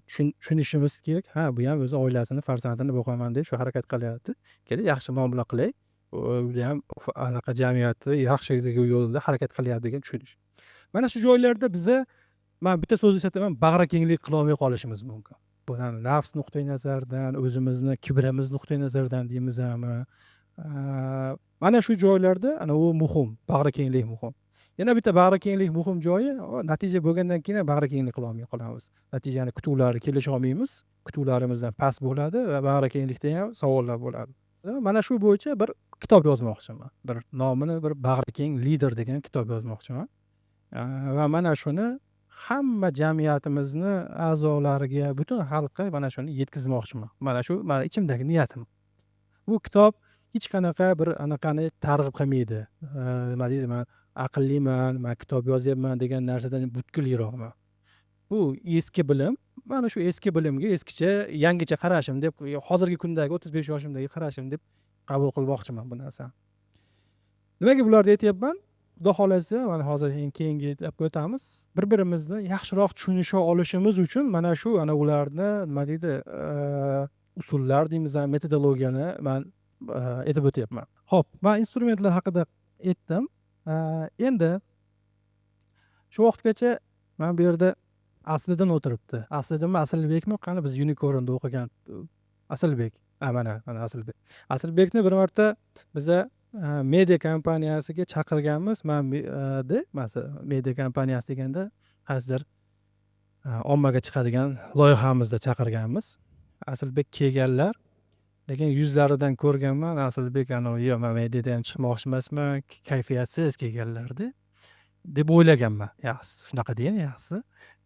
Tushunishimiz kerak. Ha, bu ham o'zi oilasini, farzandini boqaman deb shu harakat qilyapti. Keling, yaxshi muomala qilay. U ham anaqa jamiyatni yaxshiligi yo'lida harakat qilyapti degan tushunish. Mana shu joylarda biza men bitta so'z ishlataman, bag'rikenglik qila olmay qolishimiz mumkin. Bu nafs nuqtai nazaridan, o'zimizni kibrimiz nuqtai nazaridan deymizmi? Mana shu joylarda u muhim, bag'rikenglik muhim. Yana bitta bag'rikenglik muhim joyi, natija bo'lgandan keyin bag'rikenglik qila olmay qolamiz. Natijani kutuvlari kelisha olmaymiz, kutuvlarimizdan past bo'ladi va bag'rikenglikda ham savollar bo'ladi. Mana shu bo'yicha bir kitob yozmoqchiman. Bir nomini bir bag'rikeng lider degan kitob yozmoqchiman. Va mana shuni hamma jamiyatimizni a'zolariga, butun xalqqa mana shuni yetkazmoqchiman. Mana shu meni ichimdagi niyatim. Bu kitob hech qanaqa bir anaqani targ'ib qilmaydi. Nima deydi, men aqlliman, men kitob yozyapman degan narsadan butkul yiroqman. Bu eski bilim, mana shu eski bilimga eskicha, yangicha qarashim deb, hozirgi kundagi 35 yoshimdagi qarashim deb qabul qilmoqchiman bu narsani. Nimaga bularni aytyapman? Xudo xolasa, mana hozir keyingi gapga o'tamiz. Bir-birimizni yaxshiroq tushunisha olishimiz uchun mana shu ularni nima deydi, usullar deymiz, metodologiyani men aytib o'tyapman. Xo'p, men instrumentlar haqida aytdim. Endi shu vaqtgacha men bu yerda Asliddin o'tiribdi. Asliddinmi, Aslbekmi? Qani biz Unicorn'da o'qigan Aslbek. Mana Aslbek. Aslbekni bir marta biza media kompaniyasiga chaqirganmiz. Media kompaniyasi deganda hozir ommaga chiqadigan loyihamizda chaqirganmiz. Aslbek kelganlar. Lekin yuzlaridan ko'rganman, Aslbek yo'q, men mediadan chiqmoqchi emasman, kayfiyatsiz kelganlardi deb o'ylaganman. Yaxshi, shunaqa deyin, yaxshi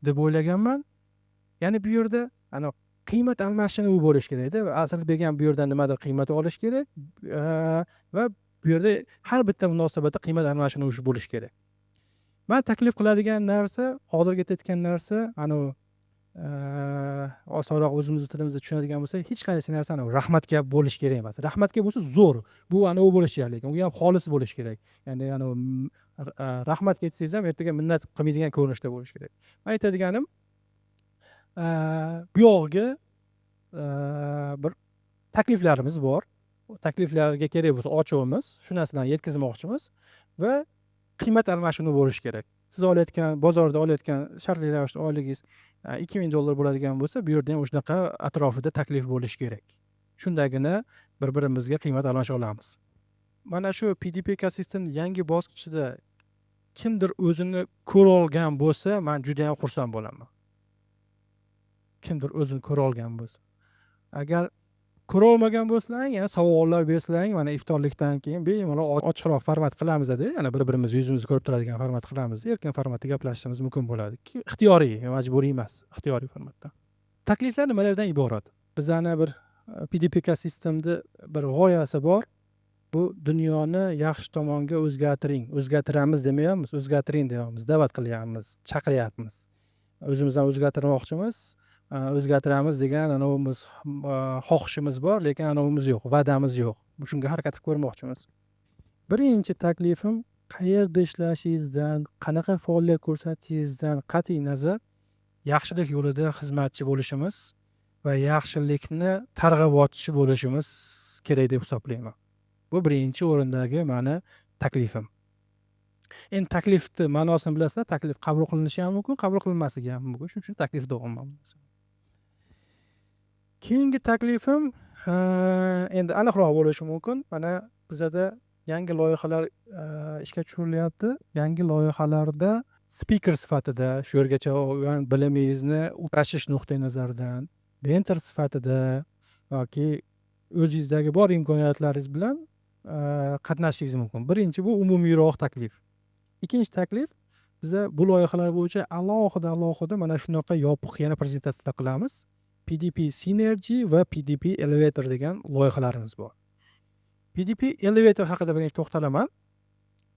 deb o'ylaganman. Ya'ni bu yerda qiymat almashinuvi bo'lish kerak-da. Aslbek ham bu yerdan nimadir qiymat olish kerak va bu yerda har bitta munosabatda qiymat almashinuvi bo'lish kerak. Men taklif qiladigan narsa, hozirgi aytayotgan narsa, osonroq o'zimizni tilimizda tushunadigan bo'lsa, hech qaysi narsani rahmatga bo'lish kerak emas. Rahmatga bo'lsa zo'r. Bu u bo'lishi kerak, lekin u ham xolis bo'lishi kerak. Ya'ni rahmatga aytsangiz ham ertaga minnat qilmaydigan ko'rinishda bo'lishi kerak. Men aytadiganim, bu yog'iga bir takliflarimiz bor. Takliflarga kerak bo'lsa ochiqmiz, shu narsalarni yetkazmoqchimiz va qiymat almashinuvi bo'lishi kerak. Siz olayotgan, bozorda olayotgan shartli ravishda oyligingiz $2000 bo'ladigan bo'lsa, bu yerda ham shunaqa atrofida taklif bo'lishi kerak. Shundagina bir-birimizga qiymat almasha olamiz. Mana shu PDP ekosistemning yangi bosqichida kimdir o'zini ko'ra olgan bo'lsa, men juda ham xursand bo'laman. Kimdir o'zini ko'ra olgan bo'lsa. Agar ko'ra olmagan bo'lsalaring, yana savollar bersalaring, mana iftorlikdan keyin bemalol ochiqroq format qilamiz-da, yana bir-birimizni yuzimizni ko'rib turadigan format qilamiz. Erkin formatda gaplashishimiz mumkin bo'ladi. Ixtiyoriy, majburiy emas, ixtiyoriy formatda. Takliflar nimalardan iborat? Bizani bir PDP ekosistemda bir g'oyasi bor. Bu dunyoni yaxshi tomonga o'zgartiring. O'zgartiramiz demayapmiz, o'zgartiring deyapmiz, da'vat qilyapmiz, chaqiryapmiz. O'zimizdan o'zgartirmoqchimiz. O'zgartiramiz degan anavimiz xohishimiz bor, lekin anavimiz yo'q, va'damiz yo'q. Shunga harakat qilib ko'rmoqchimiz. Birinchi taklifim qayerda ishlashingizdan, qanaqa faoliyat ko'rsatishingizdan qat'iy nazar yaxshilik yo'lida xizmatchi bo'lishimiz va yaxshilikni targ'ibotchi bo'lishimiz kerak deb hisoblayman. Bu birinchi o'rindagi mani taklifim. Endi taklifni ma'nosini bilasizlar, taklif qabul qilinishi ham mumkin, qabul qilinmasligi ham mumkin. Shuning uchun taklif deyapman. Keyingi taklifim endi aniqroq bo'lishi mumkin. Mana bizada yangi loyihalar ishga tushirilyapti. Yangi loyihalarda speaker sifatida shu yergacha olgan bilimingizni o'rgashish nuqtai nazaridan, mentor sifatida yoki o'zingizdagi bor imkoniyatlaringiz bilan qatnashishingiz mumkin. Birinchi bu umumiyroq taklif. Ikkinchi taklif, biza bu loyihalar bo'yicha alohida mana shunaqa yopiq yana prezentatsiyalar qilamiz. PDP Synergy va PDP Elevator degan loyihalarimiz bor. PDP Elevator haqida bir to'xtalaman.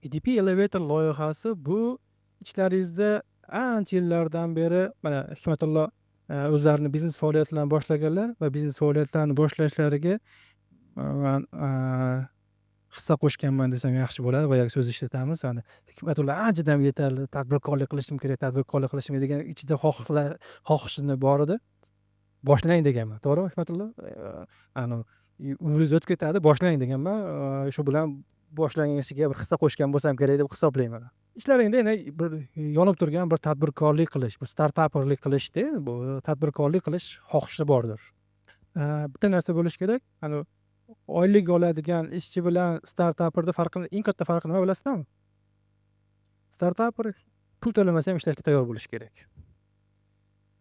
PDP Elevator loyihasi bu ichlaringizda ancha yillardan beri mana Hikmatullo o'zlarini biznes faoliyatlarini boshlaganlar va biznes faoliyatlarini boshlashlariga men hissa qo'shganman desam yaxshi bo'ladi. Boyagi so'z ishlatamiz. Ya'ni Hikmatullo anchadan yetarli tadbirkorlik qilishim kerak, tadbirkorlik qilishim degan ichida xohishini bor edi. Boshlang deganman. To'g'rimi Hikmatullo? Umringiz o'tib ketadi, boshlang deganman. Shu bilan boshlanishiga bir hissa qo'shgan bo'lsam kerak deb hisoblayman. Ishlaringda yana bir yonib turgan bir tadbirkorlik qilish, bu startaperlik qilishda, bu tadbirkorlik qilish xohishi bordir. Bitta narsa bo'lish kerak. Oylik oladigan ishchi bilan startaperda farqini, eng katta farqi nima bilasizlarmi? Startaper pul to'lamasa ham ishlashga tayyor bo'lish kerak.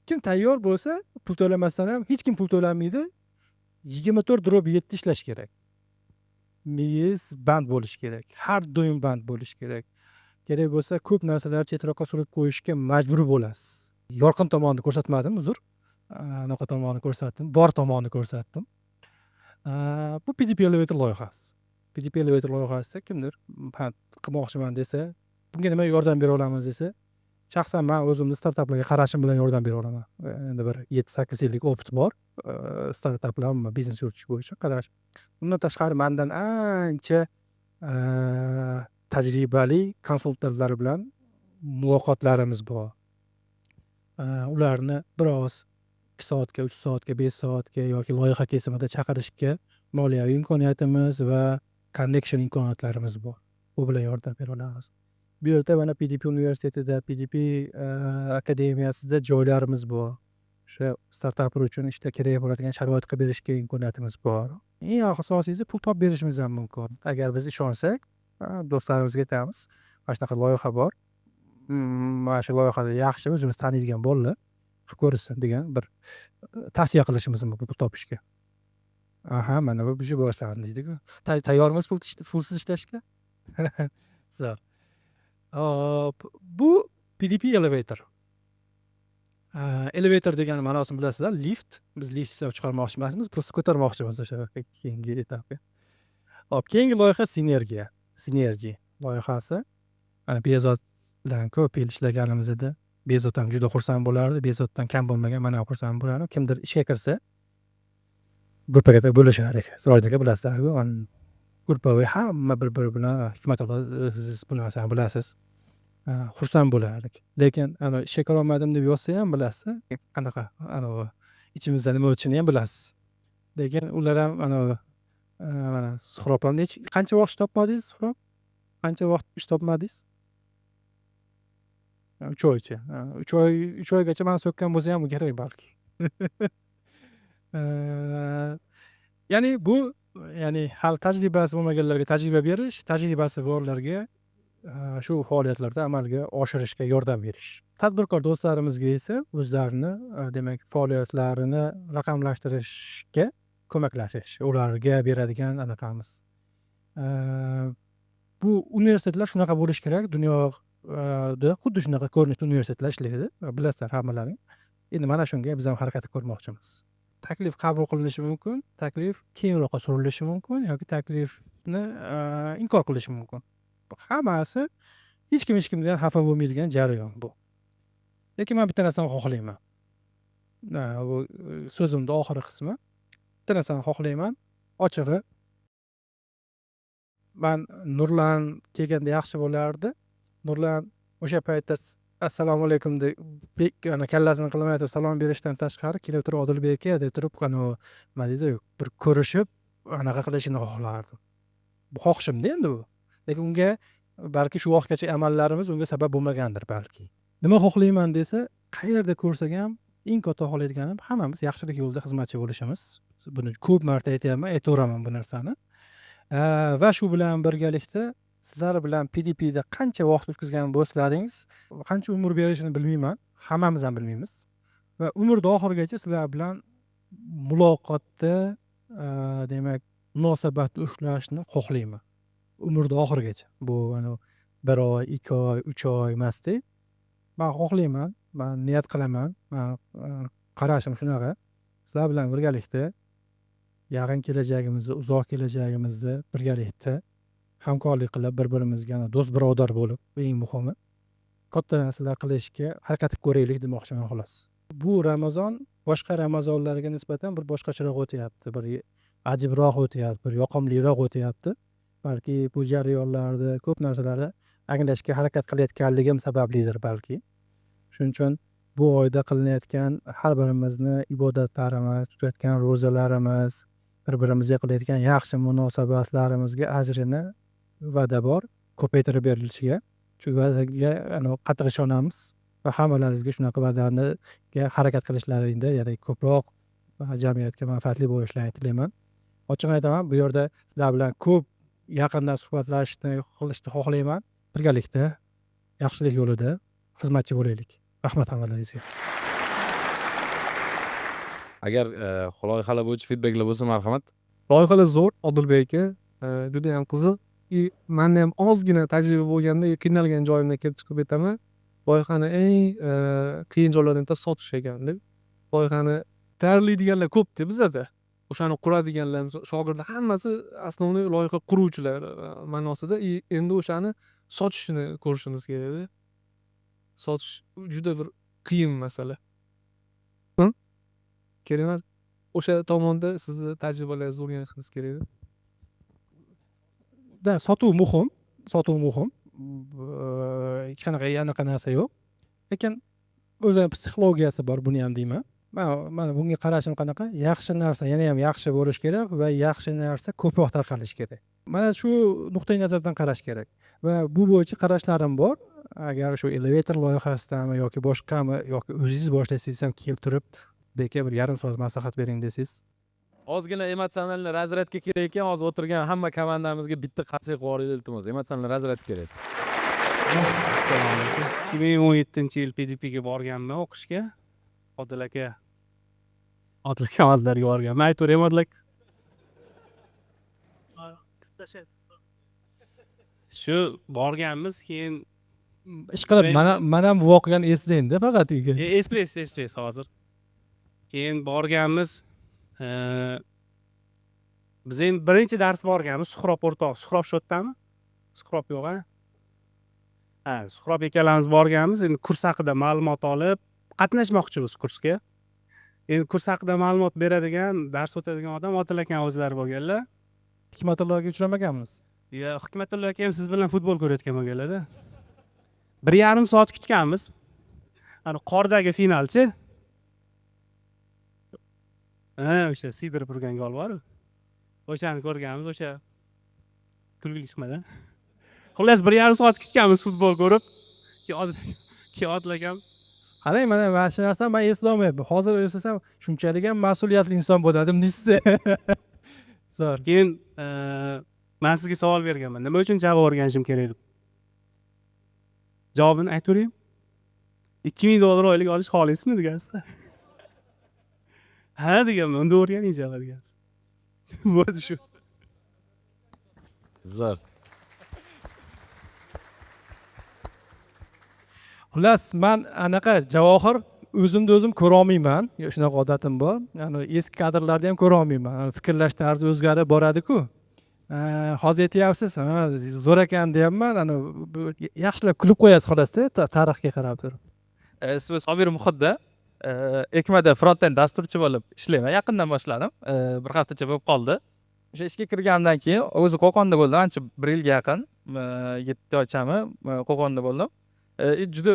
Kim tayyor bo'lsa, pul to'lamasdan ham hech kim pul to'lamaydi. 24/7 ishlash kerak. Miyiz band bo'lish kerak. Har doim band bo'lish kerak. Kerak bo'lsa ko'p narsalar chetroqqa surib qo'yishga majbur bo'lasiz. Yorqin tomonini ko'rsatmadim, uzr. Anaqa tomonini ko'rsatdim, bor tomonini ko'rsatdim. Bu PDP Elevator loyihasi. PDP Elevator loyihasi kimdir qilmoqchiman desa, bunga nima yordam bera olamiz desa, shaxsan men o'zimni startaplarga qarashim bilan yordam bera olaman. Endi bir 7-8 yillik opit bor. Startaplar va biznes yuritish bo'yicha qarash. Undan tashqari mendan ancha tajribali konsultantlar bilan muloqotlarimiz bor. Ularni biroz 2 soatga, 3 soatga, 5 soatga yoki loyiha kesimida chaqirishga moliyaviy imkoniyatimiz va connection imkoniyatlarimiz bor. Bu bilan yordam bera olamiz. Bu yerda mana PDP universitetida, PDP akademiyasida joylarimiz bor. O'sha startaplar uchun ishda kerak bo'ladigan sharoitga berishga imkoniyatimiz bor. Eng asosiysi pul topib berishimiz ham mumkin. Agar biz ishonsak, do'stlarimizga aytamiz, mana shunaqa loyiha bor. Mana shu loyihada yaxshi o'zimiz taniydigan bolalar ko'rsin degan bir tavsiya qilishimiz mumkin pul topishga. Mana bu ish boshlandi deydi-ku. Tayyormiz pulsiz ishlashga? Zo'r. Bu PDP Elevator. Elevator degan ma'nosini bilasizlar, lift. Biz lift ishlab chiqarmoqchi emasmiz, просто ko'tarmoqchimiz o'sha keyingi etapga. Keyingi loyiha Synergy loyihasi. Bezot bilan ko'p yil ishlaganimizda Bezot ham juda xursand bo'lardi. Bezotdan kam bo'lmagan men ham xursand bo'lardim. Kimdir ishga kirsa, gruppaga bo'lishar ekan. Sirojda bilasizlar-ku, gruppaviy hamma bir-biri bilan Hikmatullo siz bu narsani bilasiz. Xursand bo'lardik. Lekin ishga kira olmadim deb yozsa ham bilasiz, qanaqa ichimizda nima o'tishini ham bilasiz. Lekin ular ham mana Suhrob ham qancha vaqt ish topmadingiz, Suhrob? Qancha vaqt ish topmadingiz? 3 oycha. 3 oygacha men so'kkan bo'lsa ham kerak balki. Ya'ni bu hali tajribasi bo'lmaganlarga tajriba berish, tajribasi borlarga shu faoliyatlarda amalga oshirishga yordam berish. Tadbirkor do'stlarimizga esa o'zlarini demak faoliyatlarini raqamlashtirishga ko'maklashish, ularga beradigan anaqamiz. Bu universitetlar shunaqa bo'lishi kerak. Dunyoda xuddi shunaqa ko'rinishda universitetlar ishlaydi. Bilasizlar hammalaring. Endi mana shunga biz ham harakat ko'rmoqchimiz. Taklif qabul qilinishi mumkin, taklif keyinroqqa surilishi mumkin yoki taklifni inkor qilishi mumkin. Hammasi hech kimdan xafa bo'lmaydigan jarayon bu. Lekin men bitta narsani xohlayman. Bu so'zimning oxirgi qismi. Bitta narsani xohlayman. Ochig'i man Nurlan kelganda yaxshi bo'lardi. Nurlan o'sha paytda assalomu alaykum deb kallasini qilmay turib salom berishdan tashqari kelib turib Odilbek aka deb turib nima deydi, bir ko'rishib anaqa qilishini xohlardim. Bu xohishimda endi bu. Lekin unga balki shu vaqtgacha amallarimiz unga sabab bo'lmagandir balki. Nima xohlayman desa, qayerda ko'rsak ham eng katta xohlayotganim hammamiz yaxshilik yo'lida xizmatchi bo'lishimiz. Buni ko'p marta aytyapman, aytaveraman bu narsani. Va shu bilan birgalikda sizlar bilan PDPda qancha vaqt o'tkazgan bo'lsalaringiz, qancha umr berishini bilmayman, hammamiz ham bilmaymiz. Va umrni oxirigacha sizlar bilan muloqotda, demak, munosabat ushlashni xohlayman. Umrni oxirigacha. Bu 1 oy, 2 oy, 3 oy emasdi. Men xohlayman, men niyat qilaman, men qarashim shunaqa. Sizlar bilan birgalikda yaqin kelajagimizda, uzoq kelajagimizda birgalikda hamkorlik qilib, bir-birimizga do'st birodar bo'lib, eng muhimi katta narsalar qilishga harakat ko'raylik demoqchiman xolos. Bu Ramazon boshqa Ramazonlarga nisbatan bir boshqacharoq o'tyapti, bir ajibroq o'tyapti, bir yoqimliroq o'tyapti. Balki bu jarayonlarda ko'p narsalarda anglashga harakat qilayotganligim sabablidir balki. Shuning uchun bu oyda qilinayotgan har birimizni ibodatlarimiz, tutayotgan ro'zalarimiz, bir-birimizga qilayotgan yaxshi munosabatlarimizga ajrini va'da bor, ko'paytirib berilishiga. Shu va'daga qattiq ishonamiz va hammalaringizga shunaqa va'daga harakat qilishlaringda yana ko'proq jamiyatga manfaatli bo'lishlarini tilayman. Ochiq aytaman, bu yerda sizlar bilan ko'p yaqindan suhbatlashishni xohlayman. Birgalikda yaxshilik yo'lida xizmatchi bo'laylik. Rahmat hammalaringizga. Agar loyihalar bo'yicha feedbacklar bo'lsa, marhamat. Loyihalar zo'r, Odilbek aka. Juda ham qiziq. Menda ham ozgina tajriba bo'lganda qiynalgan joyimdan kelib chiqib aytaman. Loyihani eng qiyin joylaridan bittasi sotish ekan deb. Loyihani tayyorlaydiganlar ko'p-da bizada. O'shani quradiganlar, shogirdlar hammasi asosiy loyiha quruvchilar ma'nosida. Endi o'shani sotishni ko'rishimiz kerak-da. Sotish juda bir qiyin masala. Kerak emas. O'sha tomonda sizni tajribalaringizni o'rganishingiz kerak-da. Sotuv muhim, sotuv muhim. Hech qanaqa anaqa narsa yo'q. Lekin o'zi psixologiyasi bor, buni ham deyman. Mana bunga qarashim qanaqa? Yaxshi narsa yana ham yaxshi bo'lish kerak va yaxshi narsa ko'proq tarqalishi kerak. Mana shu nuqtai nazardan qarash kerak. Va bu bo'yicha qarashlarim bor. Agar shu elevator loyihasidami yoki boshqami yoki o'zingiz boshlasangiz ham kelib turib, beka bir yarim soat maslahat bering desangiz. Ozgina emotsional razryadga kerak ekan, hozir o'tirgan hamma komandamizga bitta qarsak qilib yuboraylik iltimos. Emotsional razryad kerak. Assalomu alaykum. 2017-yil PDPga borganman o'qishga. Odil aka. Odil kamallarga borganman. Aytavering Odil aka. Shu borganmiz, keyin Ishqilib, mana ham voqeani eslaydi faqat uyga. eslaysiz hozir. Keyin borganmiz. Biz endi birinchi dars borganmiz. Suhrob o'rtoq. Suhrob shu yerdami? Suhrob yo'q-a? Suhrob ikkalamiz borganmiz. Endi kurs haqida ma'lumot olib, qatnashmoqchimiz kursga. Endi kurs haqida ma'lumot beradigan, dars o'tadigan odam Odil aka o'zlari bo'lganlar. Hikmatulloga uchramaganmiz. Yo'q, Hikmatullo aka ham siz bilan futbol ko'rayotgan bo'lganlar-da. 1,5 soat kutganmiz. Ana qordagi finalchi. O'sha siydirib turgan gol bor-ku. O'shani ko'rganmiz, o'sha kulgili chiqmadi. Xullas 1,5 soat kutganmiz futbol ko'rib. Keyin Odil akam Qarang, mana shu narsani men eslolmayapman. Hozir eslasam shunchalik ham mas'uliyatli inson bo'ladim desa. Zo'r. keyin men sizga savol berganman. Nima uchun Java o'rganishim kerak deb. Javobini aytavering. $2000 oylik olish xohlaysizmi degansizda. Ha deganman, unda o'rganing Java degansiz. bo'ldi shu. Zo'r. Xullas, man anaqa Javohir o'zimni o'zim ko'ra olmayman. Shunaqa odatim bor. Ya'ni eski kadrlarni ham ko'ra olmayman. Fikrlash tarzi o'zgarib boradi-ku. Hozir aytyapsiz, zo'r ekan deyapman. Yaxshilab kulib qo'yasiz xolos-da, tarixga qarab turib. Ismim Sobir Muhidda. Ekmada front-end dasturchi bo'lib ishlayman. Yaqindan boshladim. Bir haftacha bo'lib qoldi. O'sha ishga kirgandan keyin o'zi Qo'qonda bo'ldim. Ancha 1 yilga yaqin, 7 oychami Qo'qonda bo'ldim. Juda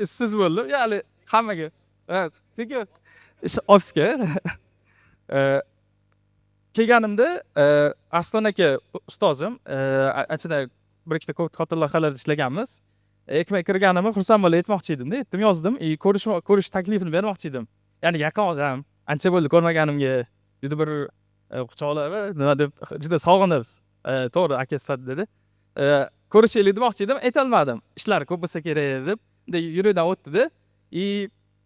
ishsiz bo'ldim. Ya'ni hammaga. Evet. Chunki ofisga kelganimda Arslon aka ustozim, anchada bir ikkita katta loyihalarda ishlaganmiz. Ekmaga kirganimda xursand bo'lib aytmoqchi edim-da, aytdim, yozdim. Ko'rish taklifini bermoqchi edim. Ya'ni yaqin odam, ancha bo'ldi ko'rmaganimga, juda bir quchoqlab, nima deb juda sog'inib, to'g'ri aka sifatida dedi. Ko'rishaylik demoqchi edim, aytolmadim. Ishlari ko'p bo'lsa kerak deb, yuridan o'tdi-da.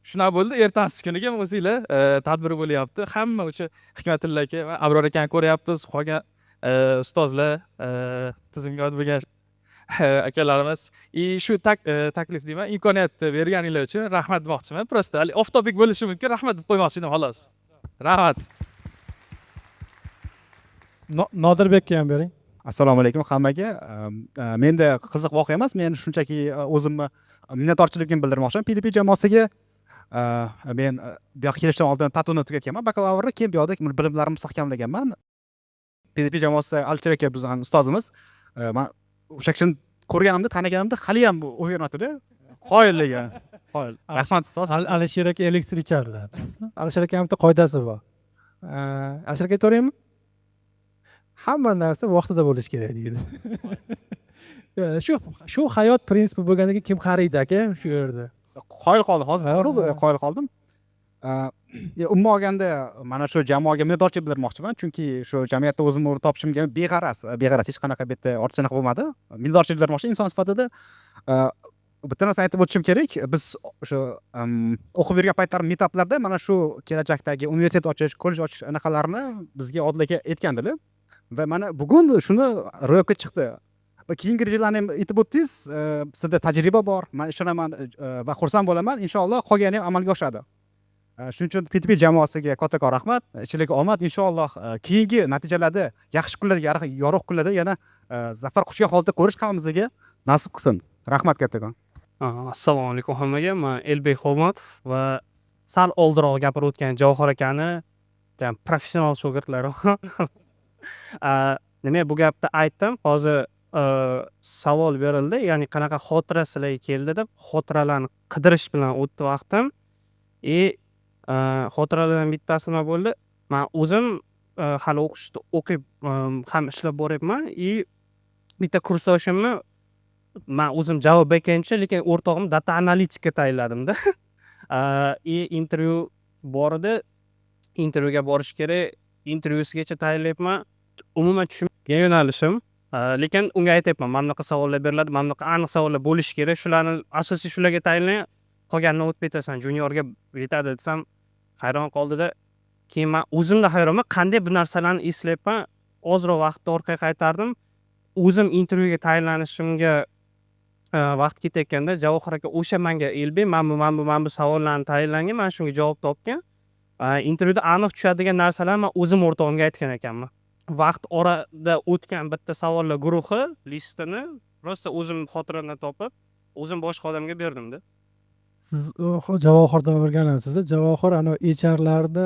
Shunaqa bo'ldi, ertasi kuniga o'zinglar tadbir bo'lyapti. Hamma o'sha Hikmatilla aka va Abror akani ko'ryapmiz. Qolgan ustozlar, tizimga bo'lgan akalarimiz. Shu taklif deyman, imkoniyat berganinglar uchun rahmat demoqchiman. Prosta off topic bo'lishi mumkin, rahmat deb qo'ymoqchi edim xolos. Rahmat. Nodirbekka ham bering. Assalomu alaykum hammaga. Menda qiziq voqea emas, men shunchaki o'zimni minnatdorchiligimni bildirmoqchiman. PDP jamoasiga men bu yoqqa kelishdan oldin ta'tilni tugatganman, bakalavrni, keyin bu yoqda bilimlarimni mustahkamlaganman. PDP jamoasi Alisher aka bizning ustozimiz. Men o'sha kishini ko'rganimda, taniganimda hali ham o'rganatdi-da. Qoyilligi. Qoyil. Rahmat ustoz. Alisher aka elektricharlar. Alisher aka bitta qoidasi bor. Alisher aka to'g'rimi? Hamma narsa vaqtida bo'lishi kerak deydi. Shu hayot prinsipi bo'lganiga kim qaraydi aka shu yerda? Qoyil qoldim hozir. Qoyil qoldim. Umuman olganda mana shu jamoaga minnatdorchilik bildirmoqchiman, chunki shu jamiyatda o'zimni o'rni topishimga beg'araz hech qanaqa bitta ortiqcha bo'lmadi. Minnatdorchilik bildirmoqchi inson sifatida. Bitta narsa aytib o'tishim kerak. Biz o'sha o'qib yurgan paytlar meetuplarda mana shu kelajakdagi universitet ochish, kollej ochish anaqalarini bizga Odil aka aytgandilar. Va mana bugun shuni ro'yobga chiqdi. Va keyingi rejalarni ham aytib o'tdingiz. Sizda tajriba bor. Men ishonaman va xursand bo'laman. Inshaalloh qolgani ham amalga oshadi. Shuning uchun PTP jamoasiga kattakon rahmat. Ichiligi omad. Inshaalloh keyingi natijalarda, yaxshi kunlarda, yorug' kunlarda yana zafar quchgan holatda ko'rish hammamizga nasib qilsin. Rahmat kattakon. Assalomu alaykum hammaga. Men Elbek Xolmatov va sal oldinroq gapirib o'tgan Javohir akani professional shogirdlari. Nima bu gapni aytdim? Hozir savol berildi, ya'ni qanaqa xotira sizlarga keldi deb, xotiralarni qidirish bilan o'tdi vaqtim. Xotiralardan bittasi nima bo'ldi? Men o'zim hali o'qib ham ishlab boryapman. Bitta kursdoshimni men o'zim Java backendchi, lekin o'rtog'im data analitika tayinladim-da. Intervyu bor edi. Intervyuga borish kerak. Intervyusigacha tayinlayapman. Umuman tushunmagan yo'nalishim. Lekin unga aytayapman, mana bunaqa savollar beriladi, mana bunaqa aniq savollar bo'lishi kerak. Shularni asosiy shularga tayinlang, qolganini o'tib ketasan, juniorga yetadi desam, hayron qoldida. Keyin men o'zimda hayronman, qanday bu narsalarni eslayapman. Ozroq vaqtni orqaga qaytardim. O'zim intervyuga tayinlanishimga vaqt ketayotganda Javohir aka o'sha menga Elbek, mana bu savollarni tayinlangan, men shunga javob topgan. Intervyuda aniq tushadigan narsalarni men o'zim o'rtog'imga aytgan ekanman. Vaqt orada o'tgan bitta savollar guruhi listini prosta o'zim xotiramdan topib, o'zim boshqa odamga berdim-da. Siz Javohirdan o'rganamsiz-da. Javohir HR'larda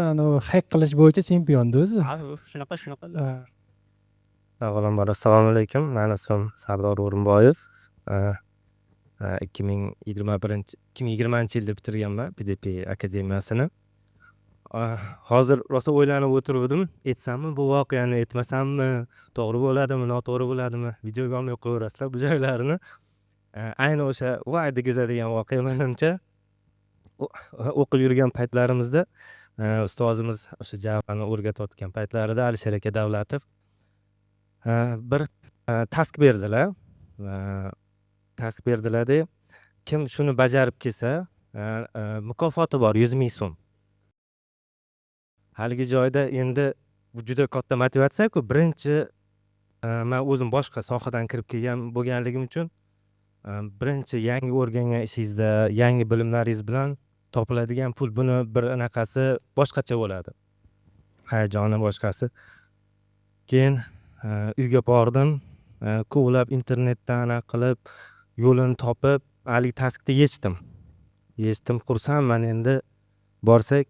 hack qilish bo'yicha chempionda o'zi. Shunaqa. Avvalambor assalomu alaykum. Men ismim Sardor O'rinboyev. 2020-yilda bitirganman PDP akademiyasini. Hozir rosa o'ylanib o'tirdim, aytsammi bu voqeani, aytmasammi, to'g'ri bo'ladimi, noto'g'ri bo'ladimi, videoga olmay qo'yaverasizlar bu joylarini. Ayni o'sha voy degizadigan voqea menimcha o'qib yurgan paytlarimizda ustozimiz o'sha Javani o'rgatayotgan paytlarida Alisher aka Davlatov bir task berdilar. Task berdilarda kim shuni bajarib kelsa, mukofoti bor 100 ming so'm. Haligi joyda endi bu juda katta motivatsiya-ku. Birinchi man o'zim boshqa sohadan kirib kelgan bo'lganligim uchun birinchi yangi o'rgangan ishingizda, yangi bilimlaringiz bilan topiladigan pul, buni bir anaqasi boshqacha bo'ladi. Hayajoni boshqasi. Keyin uyga bordim. Ko'plab internetdan anaqa qilib, yo'lini topib, haligi taskni yechdim. Xursandman endi. Borsak,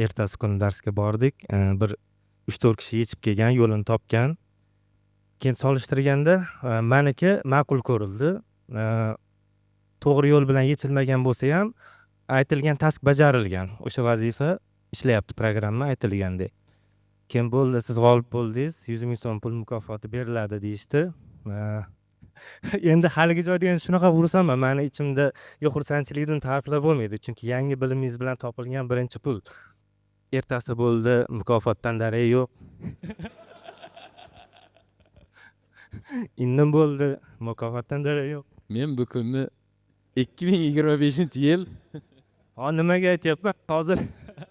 ertasi kuni darsga bordik. Bir 3-4 kishi yechib kelgan, yo'lini topgan. Keyin solishtirganda meniki ma'qul ko'rildi. To'g'ri yo'l bilan yechilmagan bo'lsa ham aytilgan task bajarilgan. O'sha vazifa ishlayapti, programma aytilgandek. Keyin bo'ldi, siz g'olib bo'ldingiz, 100 ming so'm pul mukofoti beriladi deyishdi. Endi haligi joyda endi shunaqa xursandman. Meni ichimda xursandchilikni ta'riflab bo'lmaydi, chunki yangi bilimingiz bilan topilgan birinchi pul. Ertasi bo'ldi, mukofotdan darak yo'q. Indin bo'ldi, mukofotdan darak yo'q. Men bu kunni 2025-yil Nimaga aytyapman? Hozir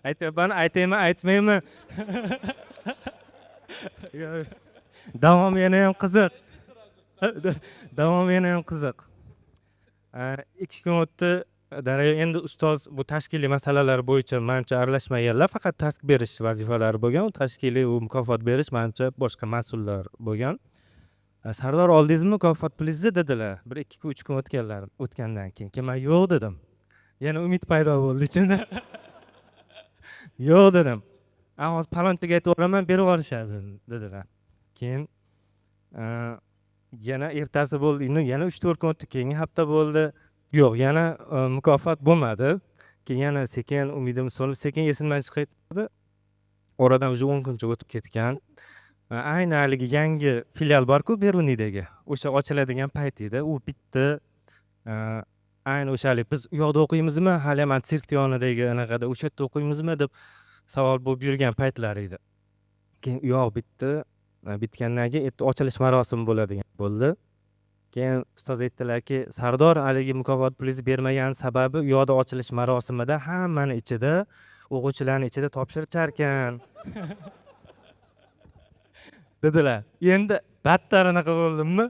aytyapman, aytaymi, aytmaymi? Davom yana ham qiziq. Davom yana ham qiziq. 2 kun o'tdi. Daryo endi ustoz bu tashkiliy masalalar bo'yicha menimcha aralashmaganlar, faqat task berish vazifalari bo'lgan. Tashkiliy u mukofot berish menimcha boshqa mas'ullar bo'lgan. Sardor oldingizmi mukofot pulingizni dedilar. 1-2-3 kun o'tgandan keyin men yo'q dedim. Yana umid paydo bo'ldi ichimda. Yo'q dedim. Hozir palonchiga aytib o'raman, berib olishadi dedilar. Keyin yana ertasi bo'ldi, yana 3-4 kun o'tdi, keyingi hafta bo'ldi. Yo'q, yana mukofot bo'lmadi. Keyin yana sekin umidim so'nib, sekin esimdan chiqayotdi. Oradan уже 10 kuncha o'tib ketgan. Ayni haligi yangi filial bor-ku Berunidagi. O'sha ochiladigan payt edi. U bitdi. Ayni o'shalik biz u yoqda o'qiymizmi, hali ham sirk yonidagi anaqada o'sha yerda o'qiymizmi deb savol bo'lib yurgan paytlar edi. Keyin u yoq bitdi. Bitgandan keyin ochilish marosimi bo'ladigan bo'ldi. Keyin ustoz aytdilarki, Sardor haligi mukofot pulingizni bermagan sababi u yoqda ochilish marosimida hammani ichida, o'quvchilarning ichida topshirchar ekan. dedilar. Endi battar anaqa bo'ldimmi?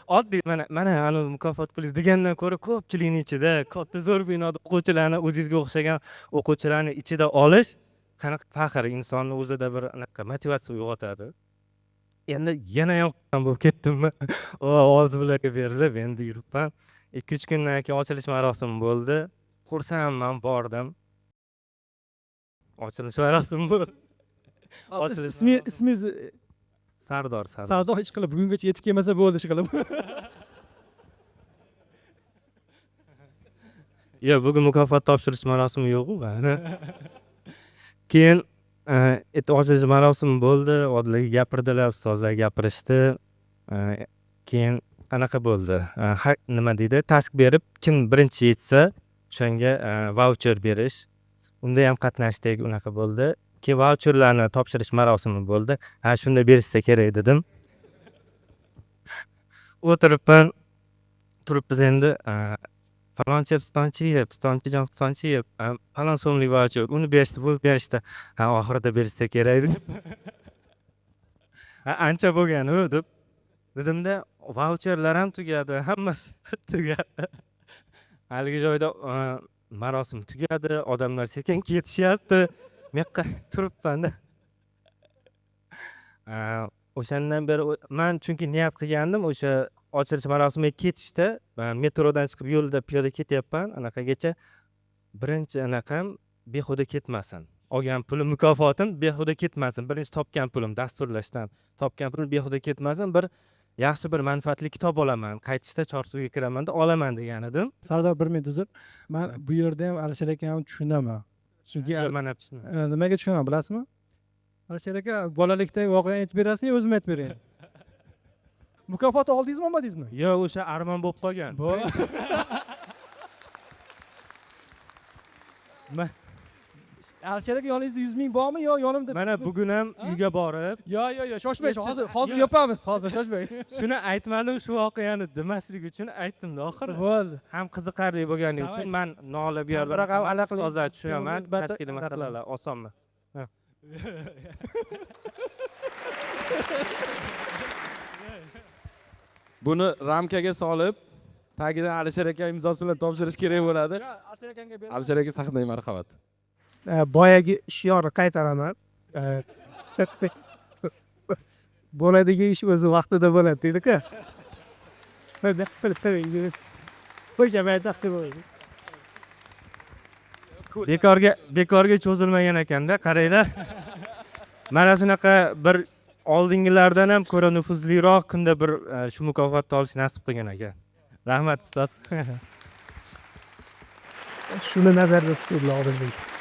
Oddiy mana ana mukofot pulingiz degandan ko'ra ko'pchilikning ichida, katta zo'r binoda o'quvchilarni o'zingizga o'xshagan o'quvchilarni ichida olish qanaqa faxr, insonni o'zida bir anaqa motivatsiya uyg'otadi. Endi yana ham bo'lib ketdimmi? Ovoz bularga berilib, endi yuribman. 2-3 kundan keyin ochilish marosimi bo'ldi. Xursandman, bordim. Ochilish marosimi bo'ldi. Ismingiz Sardor. Sardor hech qilib bugungacha yetib kelmasa bo'ldi ish qilib. Yo'q, bugun mukofot topshirish marosimi yo'q-ku. Keyin ochilish marosimi bo'ldi, oddiy gapirdilar, ustozlar gapirishdi. Keyin qanaqa bo'ldi? Nima deydi? Task berib, kim birinchi yetsa, o'shanga voucher berish. Unda ham qatnashdik, unaqa bo'ldi. Keyin voucherlarni topshirish marosimi bo'ldi. Shunda berishsa kerak dedim. O'tiribman, turibmiz endi Pistonchijon, falon so'mlik voucher, uni berishdi. Oxirida berishsa kerak deb. Ancha bo'lgan-ku deb. Dedimda, voucherlar ham tugadi, hammasi tugadi. Haligi joyda marosim tugadi, odamlar sekin ketishyapti. Men turibman-da. O'shandan beri men chunki niyat qilgandim, o'sha ochilish marosimiga ketishda, metrodan chiqib yo'lda piyoda ketyapman, anaqagacha birinchi anaqam behuda ketmasin. Olgan pulim, mukofotim behuda ketmasin. Birinchi topgan pulim dasturlashdan topgan pulim behuda ketmasin. Bir yaxshi bir manfaatli kitob olaman. Qaytishda Chorsuvga kiraman deb olaman degan edim. Sardor, bir minut uzr. Men bu yerda ham Alisher akani tushunaman. Chunki Men ham tushunaman. nimaga tushunaman bilasizmi? Alisher aka bolalikdagi voqeani aytib berasizmi, o'zim aytib berayin. Mukofot oldingizmi, olmadingizmi? Yo'q, o'sha armon bo'lib qolgan. Alisher aka yoningizda 100 ming bormi yo yonimda? Mana bugun ham uyga borib, Yo'q, shoshmang, hozir yopamiz, hozir shoshmang. shuni aytmadim, shu voqeani demaslik uchun aytdim-da oxiri. Bo'ldi. Ham qiziqarli bo'lganligi uchun men nola bu yerda ustozlar tushunaman, tashkiliy masalalar osonmi? Buni ramkaga solib, tagidan Alisher aka imzosi bilan topshirish kerak bo'ladi. Alisher aka sahnaga marhamat. Boyagi shiorni qaytaraman. Bo'ladigan ish o'zi vaqtida bo'ladi deydi-ku. Bekorga cho'zilmagan ekanda, qaranglar. Mana shunaqa bir oldingilardan ham ko'ra nufuzliroq kunda bir shu mukofotni olish nasib qilgan ekan. Rahmat ustoz. Shuni nazarda tutib Odilbek.